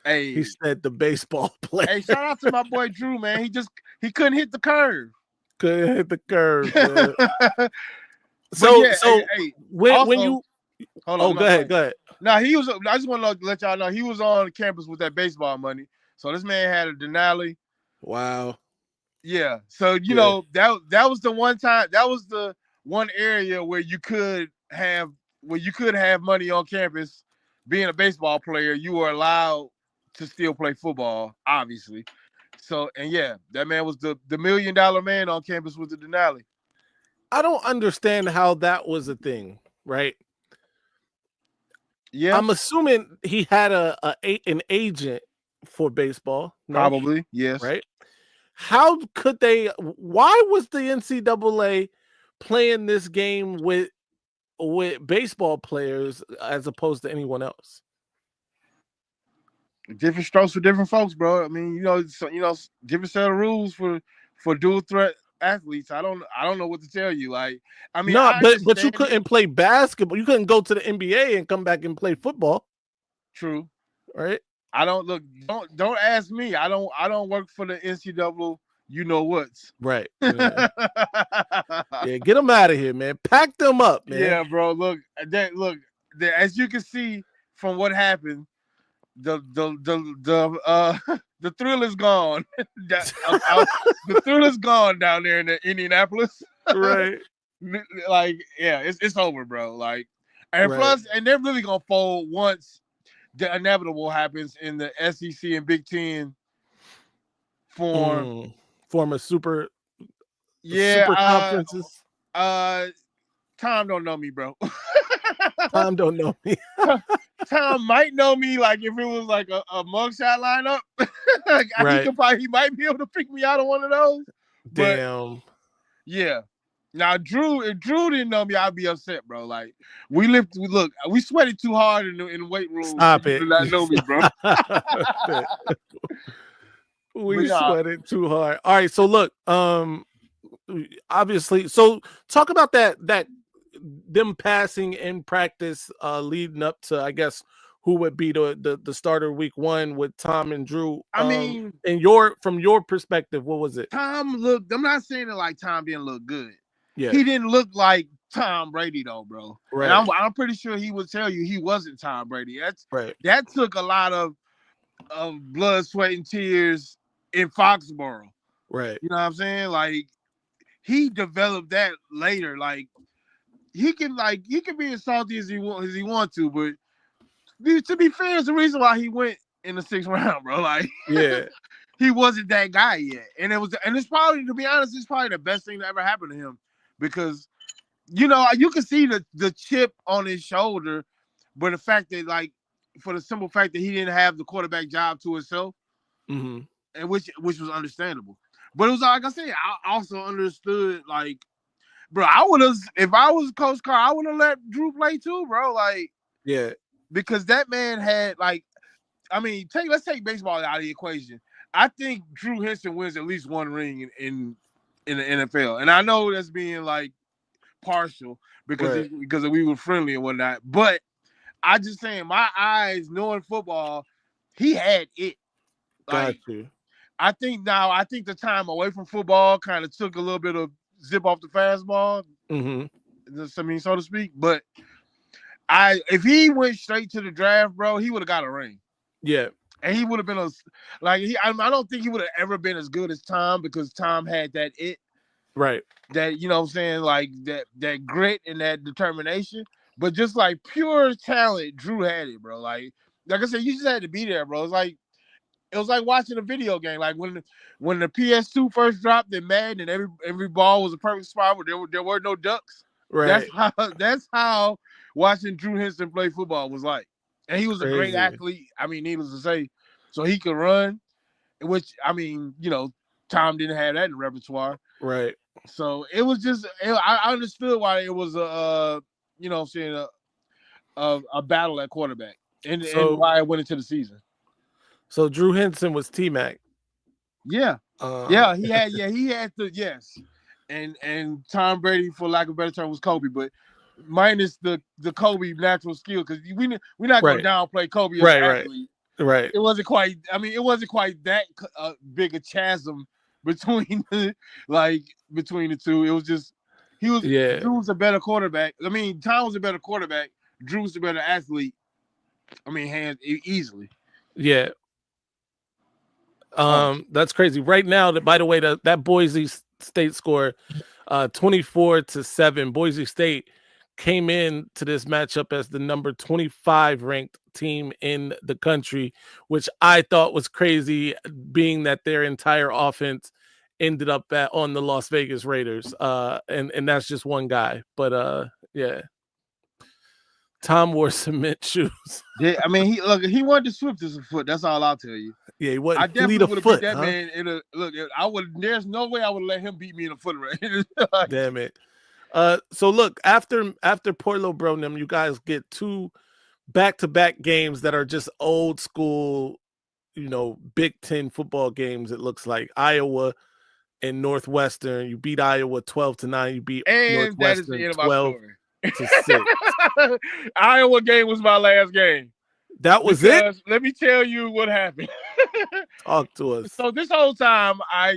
Hey, he said the baseball player. Hey, shout out to my boy Drew, man. He couldn't hit the curve. Couldn't hit the curve. Man. When you hold on, go ahead. No, I just want to let y'all know he was on campus with that baseball money. So this man had a Denali. Wow. Yeah. So know that was the one time. That was the one area where you could have money on campus. Being a baseball player, you were allowed to still play football, obviously. So, and yeah, that man was the $1 million man on campus with the Denali. I don't understand how that was a thing, right? Yeah, I'm assuming he had an agent for baseball. No? Probably, yes. Right? How could they? Why was the NCAA playing this game with baseball players as opposed to anyone else? Different strokes for different folks, bro. I mean, different set of rules for dual threat athletes. I don't know what to tell you. Like, I mean, no, but you understand couldn't play basketball. You couldn't go to the NBA and come back and play football. True. Right? I don't ask me. I don't work for the NCAA. You know what's right. Yeah. Yeah, get them out of here, man. Pack them up, man. Yeah, bro. Look, as you can see from what happened, the the thrill is gone. The thrill is gone down there in Indianapolis. Right. Like, yeah, it's over, bro. Like, and plus, and they're really gonna fold once the inevitable happens in the SEC and Big Ten form a super conferences. Tom don't know me, bro. Tom don't know me. Tom might know me, like if it was like a mugshot lineup. He might be able to pick me out of one of those. Damn. But, yeah. Now, if Drew didn't know me, I'd be upset, bro. Like, we sweated too hard in the weight room. Stop it. You do not know me, bro. We sweated too hard. All right, so look, obviously, so talk about that them passing in practice leading up to, I guess, who would be the starter week 1 with Tom and Drew. I mean, from your perspective, what was it? Tom looked, I'm not saying that like Tom didn't look good. Yeah. He didn't look like Tom Brady though, bro. Right. And I'm pretty sure he would tell you he wasn't Tom Brady. That took a lot of blood, sweat, and tears in Foxborough. Right. You know what I'm saying? Like, he developed that later. Like, he can be as salty as he want to, but to be fair, it's the reason why he went in the 6th round, bro. Like, yeah, he wasn't that guy yet, and it's probably, to be honest, it's probably the best thing that ever happened to him, because you can see the chip on his shoulder, but the fact that, like, for the simple fact that he didn't have the quarterback job to himself, and which was understandable. But it was, like I said, I also understood, like, bro, if I was Coach Carr, I would have let Drew play too, bro. Like, yeah, because that man had, like, I mean, let's take baseball out of the equation. I think Drew Henson wins at least 1 ring in the NFL, and I know that's being like partial because we were friendly and whatnot. But I just saying, my eyes knowing football, he had it. Like, got you. I think the time away from football kind of took a little bit of zip off the fastball, so to speak. But if he went straight to the draft, bro, he would have got a ring. Yeah. And he would have been I don't think he would have ever been as good as Tom, because Tom had that it. Right. That, you know what I'm saying, like that grit and that determination. But just like pure talent, Drew had it, bro. Like I said, you just had to be there, bro. It was like watching a video game. Like when the PS2 first dropped in Madden and every ball was a perfect spot where there were no ducks. Right. That's how watching Drew Henson play football was like. And he was a great athlete. I mean, needless to say, so he could run, which, I mean, Tom didn't have that in the repertoire. Right. So it was just, I understood why it was a battle at quarterback, and why it went into the season. So Drew Henson was T-Mac. Yeah. He had to, yes. And Tom Brady, for lack of a better term, was Kobe, but minus the Kobe natural skill, because we're not going to downplay Kobe as an athlete. Right. It wasn't quite that big a chasm between the two. It was just Drew was a better quarterback. I mean, Tom was a better quarterback. Drew was a better athlete. I mean, easily. Yeah. That's crazy. Right now, by the way, that Boise State score, 24-7. Boise State came in to this matchup as the number 25 ranked team in the country, which I thought was crazy, being that their entire offense ended up on the Las Vegas Raiders. And that's just one guy. But yeah. Tom wore cement shoes. Yeah, I mean, he wanted to swift as a foot. That's all I'll tell you. Yeah, he wasn't. I definitely would have beat that man in a look. I would. There's no way I would let him beat me in a foot race. Damn it. So look, after Portland Bro them, you guys get 2 back-to-back games that are just old school, Big Ten football games. It looks like Iowa and Northwestern. You beat Iowa 12-9. You beat and Northwestern that is the end of my 12-6. Iowa game was my last game. That was it? Let me tell you what happened. Talk to us. So this whole time, I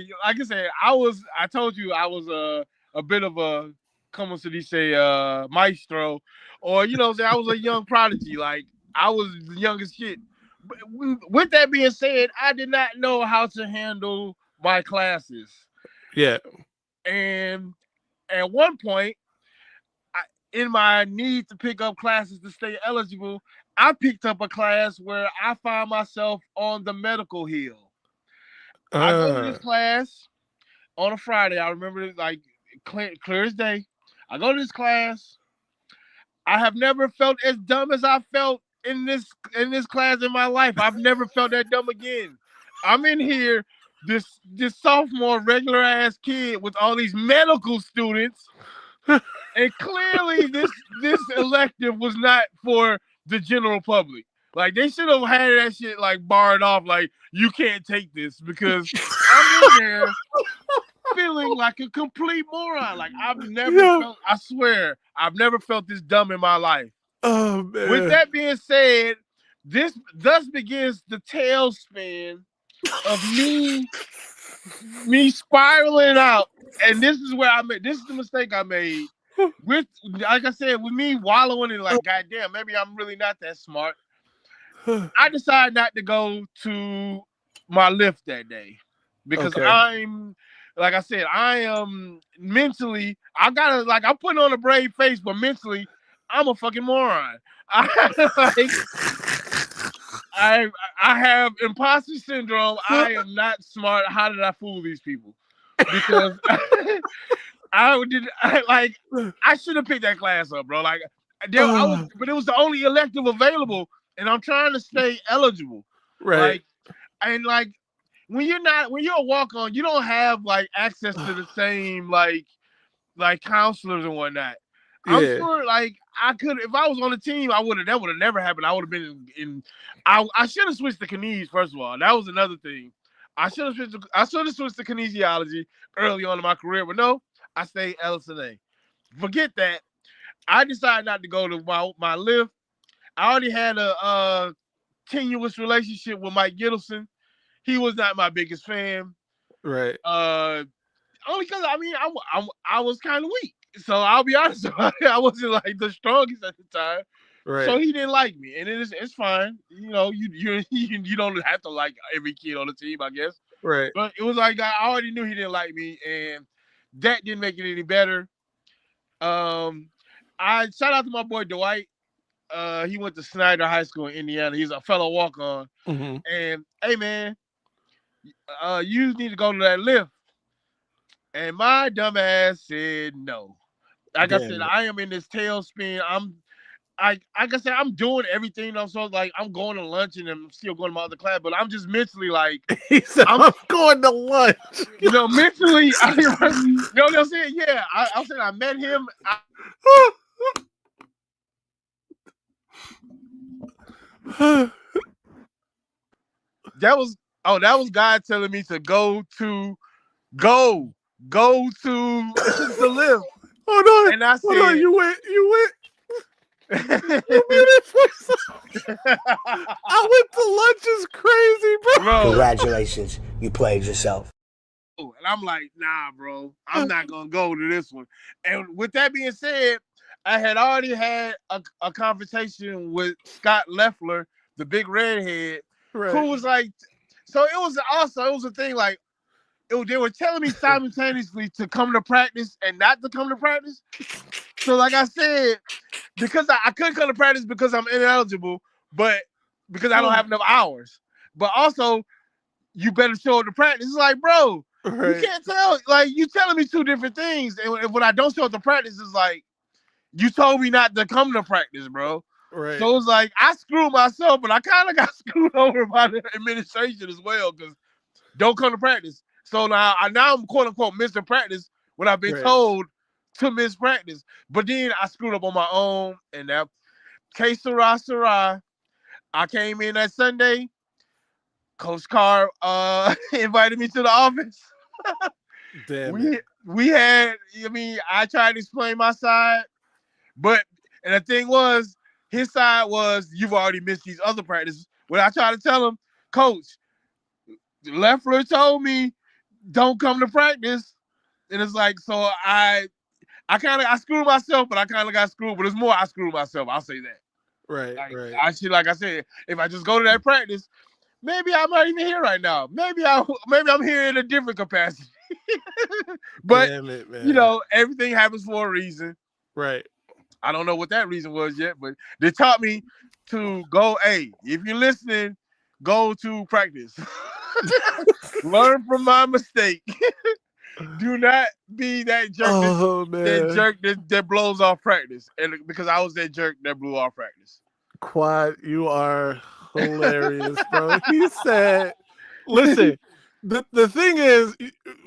told you I was a bit of a, como se dice, maestro, or I was a young prodigy. Like I was the youngest kid. But with that being said, I did not know how to handle my classes. Yeah. And at one point, in my need to pick up classes to stay eligible, I picked up a class where I found myself on the medical hill. I go to this class on a Friday. I remember it like clear as day. I go to this class. I have never felt as dumb as I felt in this class in my life. I've never felt that dumb again. I'm in here, this sophomore regular ass kid with all these medical students. And clearly this elective was not for the general public. Like they should have had that shit like barred off, like you can't take this, because I'm in there feeling like a complete moron. Like I swear, I've never felt this dumb in my life. Oh man. With that being said, this thus begins the tailspin of me spiraling out. And this is the mistake I made. With, like I said, with me wallowing in like, goddamn, maybe I'm really not that smart. I decided not to go to my lift that day because I'm mentally, I'm putting on a brave face, but mentally, I'm a fucking moron. I have imposter syndrome. I am not smart. How did I fool these people? Because I should have picked that class up, bro. Like, but it was the only elective available, and I'm trying to stay eligible. Right. When you're a walk-on, you don't have like access to the same like counselors and whatnot. Yeah. I'm sure like I could, if I was on the team, that would have never happened. I would have been in I should have switched to kinesiology, first of all. That was another thing. I should have switched to kinesiology early on in my career, but no, I stayed LSNA. Forget that. I decided not to go to my lift. I already had a tenuous relationship with Mike Gittleson. He was not my biggest fan. Right. Only because I was kind of weak. So I'll be honest, I wasn't like the strongest at the time. Right. So he didn't like me, and it's fine. You don't have to like every kid on the team, I guess. Right. But it was like I already knew he didn't like me, and that didn't make it any better. I shout out to my boy Dwight. He went to Snyder High School in Indiana. He's a fellow walk-on. Mm-hmm. And hey man, you need to go to that lift. And my dumb ass said no. Like I said, I am in this tailspin. Like I said, I'm doing everything. I'm going to lunch and I'm still going to my other class, but I'm just mentally like, he said, I'm going to lunch. Mentally, what I'm saying? Yeah, I said I met him. That was God telling me to go to the lift. Hold on. And I said, you went. I went to lunch is crazy, bro. Congratulations, you played yourself. And I'm like, nah, bro, I'm not gonna go to this one. And with that being said, I had already had a conversation with Scott Leffler, the big redhead, who was like, so it was a thing like, they were telling me simultaneously to come to practice and not to come to practice. So like I said, because I couldn't come to practice because I'm ineligible, but because I don't have enough hours. But also, you better show up to practice. It's like, bro, you can't tell. Like, you telling me two different things. And when I don't show up to practice, it's like, you told me not to come to practice, bro. Right. So it's like, I screwed myself, but I kind of got screwed over by the administration as well, because don't come to practice. So now I'm quote unquote missing practice when I've been told to miss practice. But then I screwed up on my own, and that case Sarah. I came in that Sunday. Coach Carr invited me to the office. Damn we had, I mean, I tried to explain my side, and the thing was, his side was, you've already missed these other practices. When I tried to tell him, Coach, Leffler told me don't come to practice. And it's like, so I screwed myself, but I kind of got screwed. But it's more I screwed myself. I'll say that. Right. Like I said, if I just go to that practice, maybe I'm not even here right now. Maybe I'm here in a different capacity. But damn it, man. You know, everything happens for a reason. Right. I don't know what that reason was yet, but they taught me to go. Hey, if you're listening, go to practice. Learn from my mistake. Do not be that jerk. That blows off practice, and because I was that jerk that blew off practice. Quad, you are hilarious, bro. He said, "Listen, the thing is,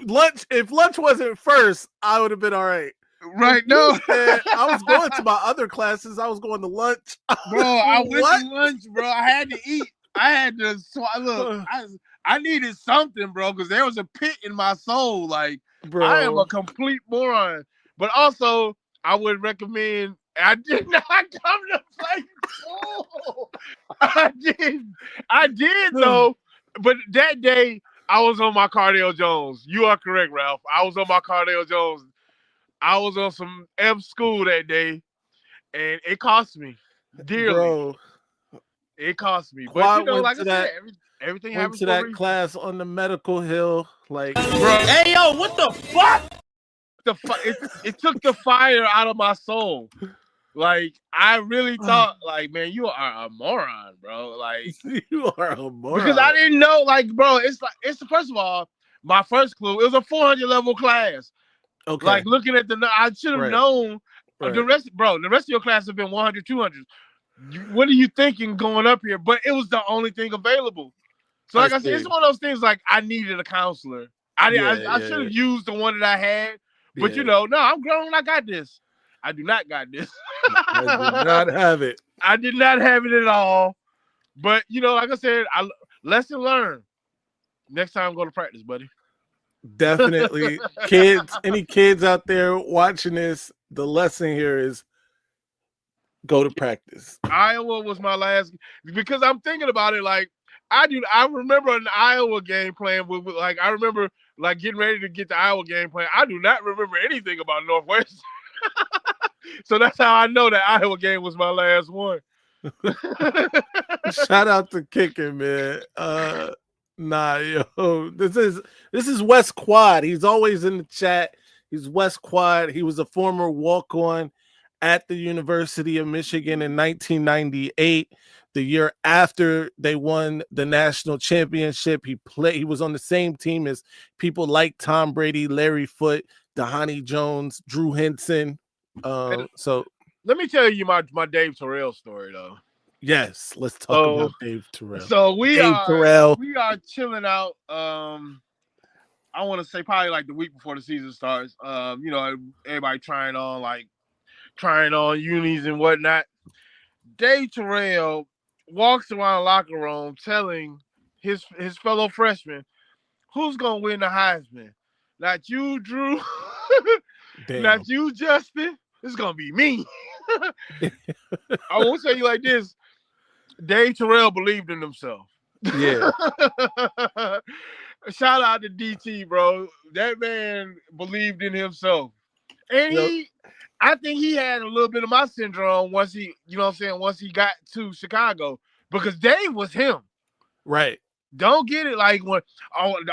lunch. If lunch wasn't first, I would have been all right." Right? No, I was going to my other classes. I was going to lunch, bro. I went to lunch, bro. I had to eat. I had to look. I needed something, bro, because there was a pit in my soul. Like, bro, I am a complete moron. But also, I would recommend. I did not come to play school. I did though. But that day, I was on my Cardale Jones. You are correct, Ralph. I was on my Cardale Jones. I was on some F school that day, and it cost me dearly. Bro. It cost me. But you know, like I said, everything happens to that class on the medical hill. Like, bro, hey, yo, what the fuck? It took the fire out of my soul. Like, I really thought, like, man, you are a moron, bro. Like, you are a moron. Because I didn't know, like, bro, it's first of all, my first clue, it was a 400 level class. Okay. Like, looking at I should have known. The rest of your class have been 100, 200. What are you thinking going up here? But it was the only thing available. So, like I said, it's one of those things, like, I needed a counselor. I should have used the one that I had. But, you know, no, I'm grown. I got this. I do not got this. I did not have it. I did not have it at all. But, you know, like I said, lesson learned. Next time, go to practice, buddy. Definitely. Kids, any kids out there watching this, the lesson here is go to practice. Iowa was my last, because I'm thinking about it, like, I remember an Iowa game playing with, like, I remember, like, getting ready to get the Iowa game playing. I do not remember anything about Northwestern. So that's how I know that Iowa game was my last one. Shout out to kicking, man. Nah, yo, this is West Quad. He's always in the chat. He's West Quad. He was a former walk-on at the University of Michigan in 1998. The year after they won the national championship, he was on the same team as people like Tom Brady, Larry Foote, Dhani Jones, Drew Henson. So let me tell you my Dave Terrell story, though. Yes, let's talk about Dave Terrell. So we are chilling out. I want to say probably like the week before the season starts. You know, everybody trying on unis and whatnot. Dave Terrell walks around the locker room telling his fellow freshmen, who's gonna win the Heisman? Not you, Drew. Not you, Justin. It's gonna be me. I won't say you like this. Dave Terrell believed in himself. Yeah. Shout out to DT, bro. That man believed in himself. And I think he had a little bit of my syndrome once he, you know what I'm saying, once he got to Chicago. Because Dave was him. Right. Don't get it like when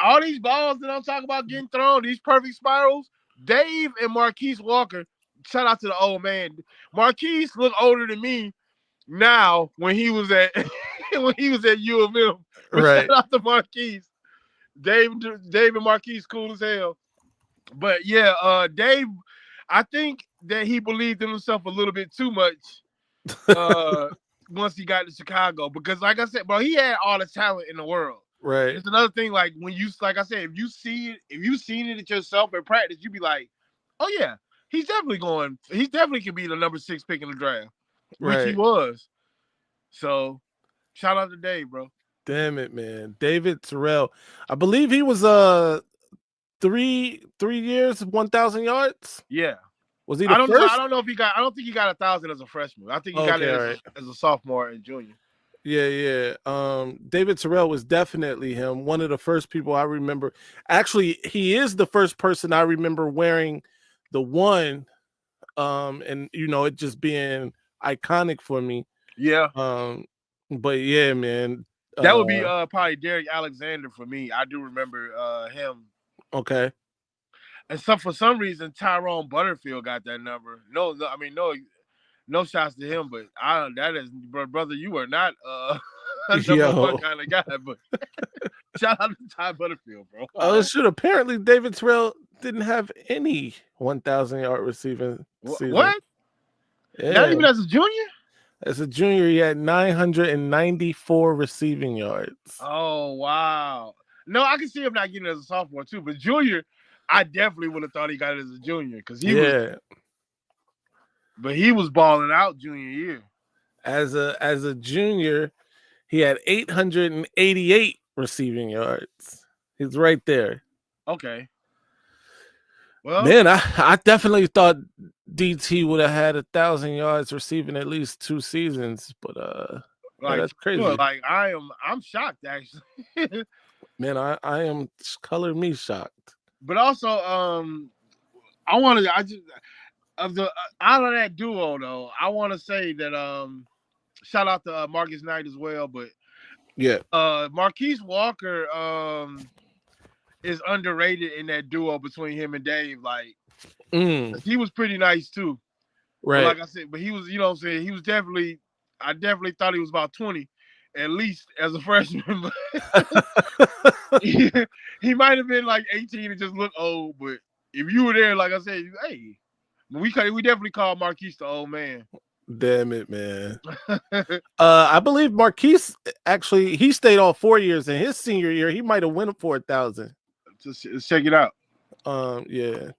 all these balls that I'm talking about getting thrown, these perfect spirals, Dave and Marquise Walker shout out to the old man. Marquise looked older than me now when he was at U of M. But Right. shout out to Marquise. Dave and Marquise cool as hell. But yeah, Dave, I think that he believed in himself a little bit too much once he got to Chicago. Because like I said, bro, he had all the talent in the world. Right. It's another thing, like when you, like I said, if you seen it yourself in practice, you be like, oh yeah, he definitely can be the number 6 pick in the draft. Which he was. So shout out to Dave, bro. Damn it, man. David Terrell. I believe he was 3 years, 1,000 yards. Yeah. Was he the first? I don't think he got 1,000 as a freshman. I think he got it as a sophomore and junior. Yeah. David Terrell was definitely him. One of the first people I remember. Actually, he is the first person I remember wearing the 1. And it just being iconic for me. Yeah. But yeah, man. That would be probably Derek Alexander for me. I do remember him. Okay. And for some reason, Tyrone Butterfield got that number. No shots to him, but that is, brother, you are not a number 1 kind of guy. But shout out to Ty Butterfield, bro. Oh, shoot. Apparently, David Terrell didn't have any 1,000-yard receiving season. What? Yeah. Not even as a junior? As a junior, he had 994 receiving yards. Oh, wow. No, I can see him not getting it as a sophomore, too. But junior, I definitely would have thought he got it as a junior. Because but he was balling out junior year. As a junior, he had 888 receiving yards. He's right there. Okay. Well, man, I definitely thought DT would have had 1,000 yards receiving at least 2 seasons, but that's crazy. Like I'm shocked actually. Man, I am color me shocked. But also, out of that duo though, I want to say that shout out to Marcus Knight as well, but yeah, Marquise Walker is underrated in that duo between him and Dave. Like he was pretty nice too. Right. But like I said, but he was, you know what I'm saying, he was definitely, I definitely thought he was about 20 at least as a freshman. he might have been like 18 and just look old, but if you were there, like I said, hey, we definitely call Marquise the old man. Damn it, man. I believe Marquise actually, he stayed all 4 years. In his senior year, he might have went for 1,000. Let's check it out. Yeah.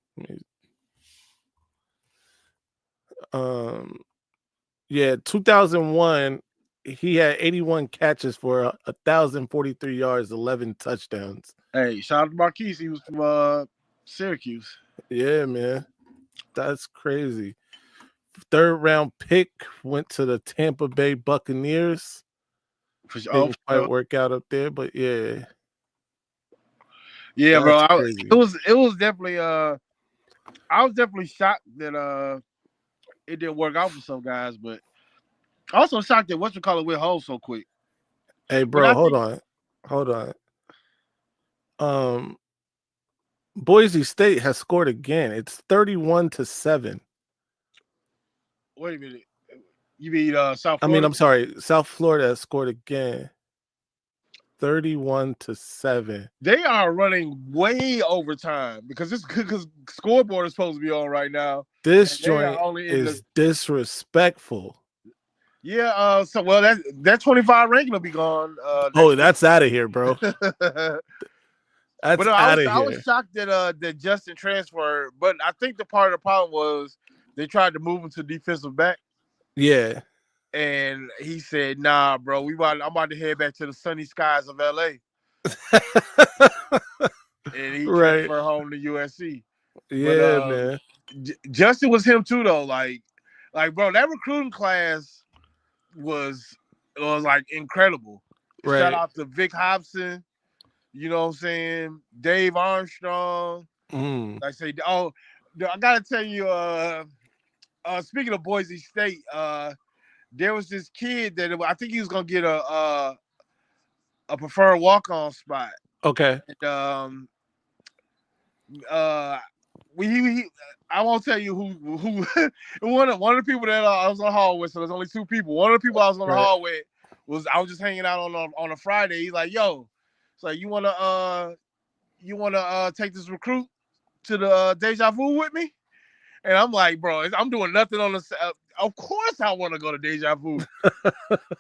Yeah, 2001, he had 81 catches for 1,043 yards, 11 touchdowns. Hey, shout out to Marquise. He was from Syracuse. Yeah, man. That's crazy. 3rd round pick, went to the Tampa Bay Buccaneers. Didn't quite work out up there, but yeah. Yeah, bro. It was definitely I was definitely shocked that it didn't work out for some guys, but also shocked that whatchamacallit went home so quick. Hey, bro, hold on. Boise State has scored again. It's 31-7. Wait a minute. You mean South Florida? I mean, I'm sorry. South Florida has scored again. 31-7. They are running way overtime because scoreboard is supposed to be on right now. This joint is disrespectful. Yeah. That 25 ranking will be gone. That's out of here, bro. That's out of here. I was shocked that Justin transferred, but I think the part of the problem was they tried to move him to defensive back. Yeah. And he said, "Nah, bro, I'm about to head back to the sunny skies of LA." And he transferred home to USC. Yeah, man. Justin was him too, though. Like, bro, that recruiting class was like incredible. Right. Shout out to Vic Hobson. You know what I'm saying? Dave Armstrong. I say, I gotta tell you, speaking of Boise State, there was this kid that I think he was gonna get a preferred walk-on spot. Okay. And, I won't tell you who one of the people that I was on the hall with. So there's only two people. One of the people I was on the hall with I was just hanging out on a Friday. He's like, "Yo, it's like you wanna take this recruit to the Deja Vu with me?" And I'm like, "Bro, I'm doing nothing on the. Of course I want to go to Deja Vu.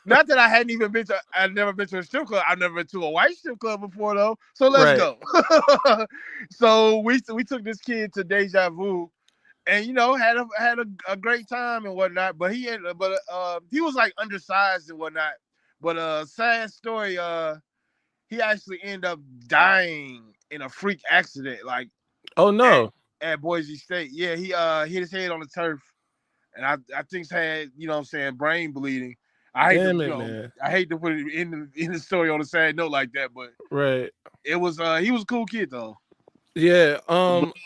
Not that I'd never been to a strip club. I've never been to a white strip club before though. So let's go." So we took this kid to Deja Vu, and had a great time and whatnot. But he was like undersized and whatnot. But sad story. He actually ended up dying in a freak accident. Like, oh no, at Boise State. Yeah, he hit his head on the turf, and I think he had brain bleeding. I hate to put it in the story on a sad note like that, but it was he was a cool kid though. Yeah.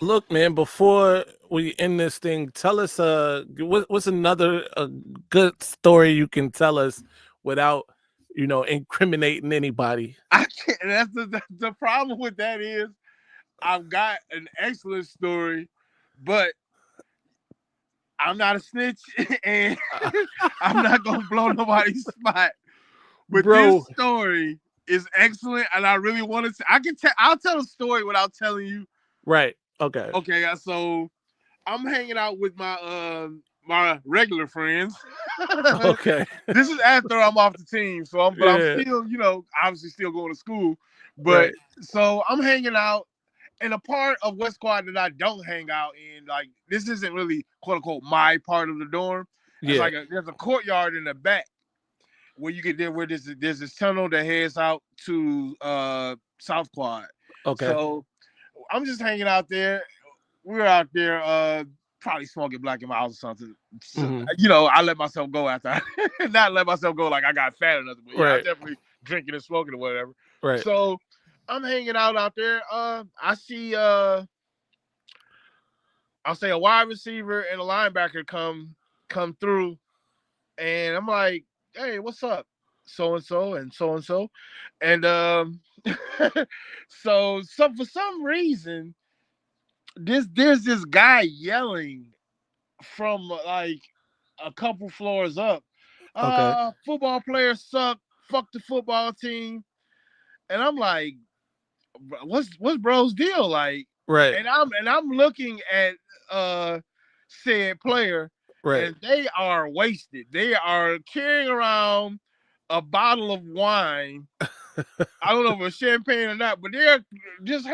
Look, man. Before we end this thing, tell us what's another good story you can tell us without incriminating anybody. I can't. That's the problem with that is I've got an excellent story, but I'm not a snitch, and I'm not gonna blow nobody's spot. But this story is excellent, and I really want to. I'll tell a story without telling you. Right. Okay. Okay. So I'm hanging out with my my regular friends. Okay. This is after I'm off the team, so I'm still, obviously still going to school. But so I'm hanging out in a part of West Quad that I don't hang out in. Like, this isn't really quote unquote my part of the dorm. It's like there's a courtyard in the back where you get there where there's this tunnel that heads out to South Quad. Okay. So I'm just hanging out there. We were out there probably smoking Black and Miles or something. So, I let myself go after not let myself go like I got fat or nothing, but I definitely drinking and smoking or whatever. Right. So I'm hanging out there. I see I'll say a wide receiver and a linebacker come through, and I'm like, "Hey, what's up? So and so and so and so." And so for some reason, there's this guy yelling from like a couple floors up. Football players suck. Fuck the football team. And I'm like, what's bro's deal? Like, and I'm looking at said player, and they are wasted. They are carrying around a bottle of wine. I don't know if it's champagne or not, but they're just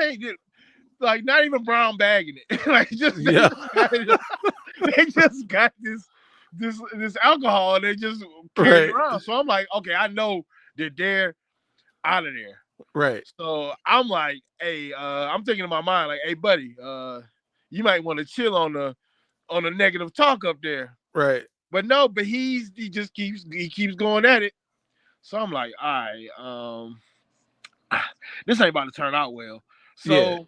like not even brown bagging it. Like they just got this alcohol and they just carry it around. So I'm like, okay, I know that they're out of there. Right. So I'm like, hey, I'm thinking in my mind, like, hey, buddy, you might want to chill on the negative talk up there. Right. But no, but he just keeps going at it. So I'm like, all right, this ain't about to turn out well. So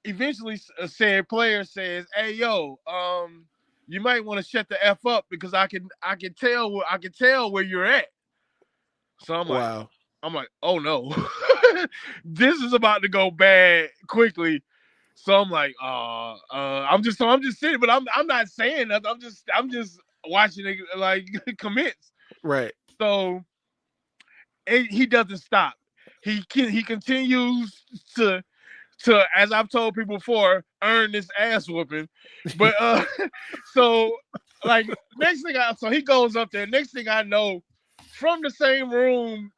eventually a said player says, hey, yo, you might want to shut the F up because I can tell where you're at. So I'm like, wow. I'm like, oh no, this is about to go bad quickly. So I'm like, I'm just sitting, but I'm not saying nothing. I'm just watching it like commence. Right. So he doesn't stop. He continues to, as I've told people before, earn this ass whooping. But so like so he goes up there. Next thing I know, from the same room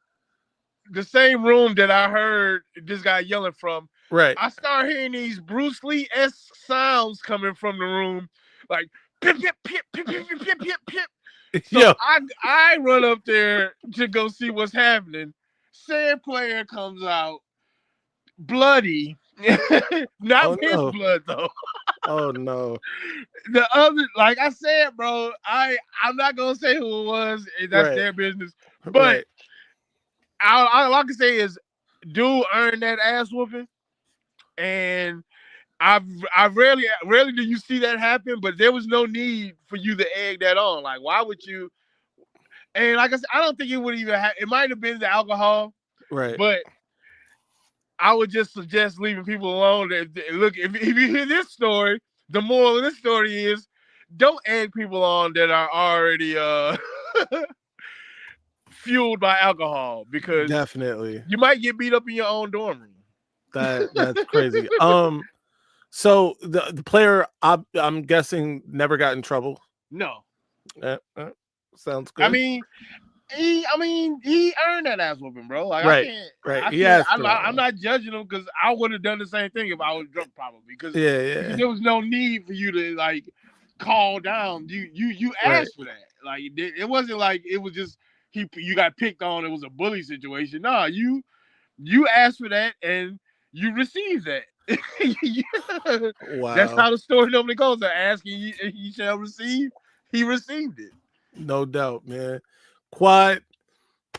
that I heard this guy yelling from, I start hearing these Bruce Lee-esque sounds coming from the room, like pip pip pip pip pip pip pip pip. So I run up there to go see what's happening. Said player comes out bloody, not his blood though. Oh no. The other, like I said, bro, I'm not gonna say who it was. That's their business. But all I can say is, dude earned that ass whooping, and I rarely do you see that happen. But there was no need for you to egg that on. Like, why would you? And like I said, I don't think it would even have. It might have been the alcohol, right? But I would just suggest leaving people alone. Look, if you hear this story, the moral of this story is don't egg people on that are already fueled by alcohol, because definitely you might get beat up in your own dorm room. That's crazy. So the player, I'm guessing, never got in trouble. No. Sounds good. I mean, he earned that ass whooping, bro. Like, right, I'm not judging him, because I would have done the same thing if I was drunk, probably. Because there was no need for you to like call down. You asked for that. Like, it wasn't like it was just you got picked on. It was a bully situation. No, you asked for that and you received that. Wow. That's how the story normally goes. Asking you shall receive. He received it. No doubt, man. Quad.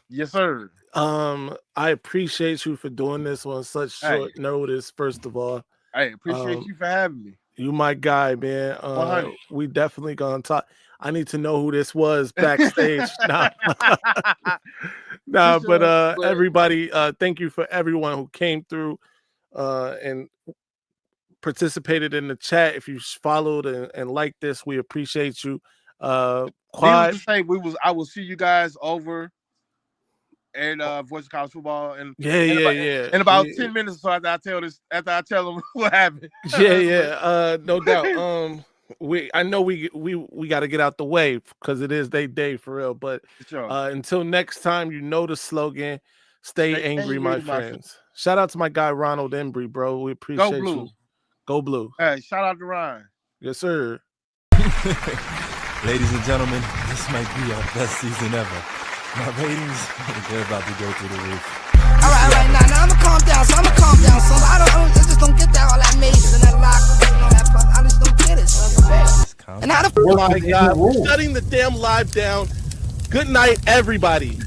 Yes, sir. I appreciate you for doing this on such short notice. First of all, I appreciate you for having me. You my guy, man. We definitely gonna talk. I need to know who this was backstage. But everybody, thank you for everyone who came through and participated in the chat. If you followed and liked this, we appreciate you. Quad, I will see you guys over and Voice of College Football, and in about 10 minutes. So after I tell them what happened. No doubt. I know we got to get out the way because it is their day for real. But until next time, you know the slogan: stay angry, my friends. Shout out to my guy Ronald Embry, bro. We appreciate you. Go Blue. Hey, shout out to Ryan. Yes, sir. Ladies and gentlemen, this might be our best season ever. My ratings, they're about to go through the roof. All right, now I'ma calm down. So I just don't get that all that mace and that lock and all that fun. I just don't get it. So and how the oh my God, we're shutting the damn live down. Good night, everybody.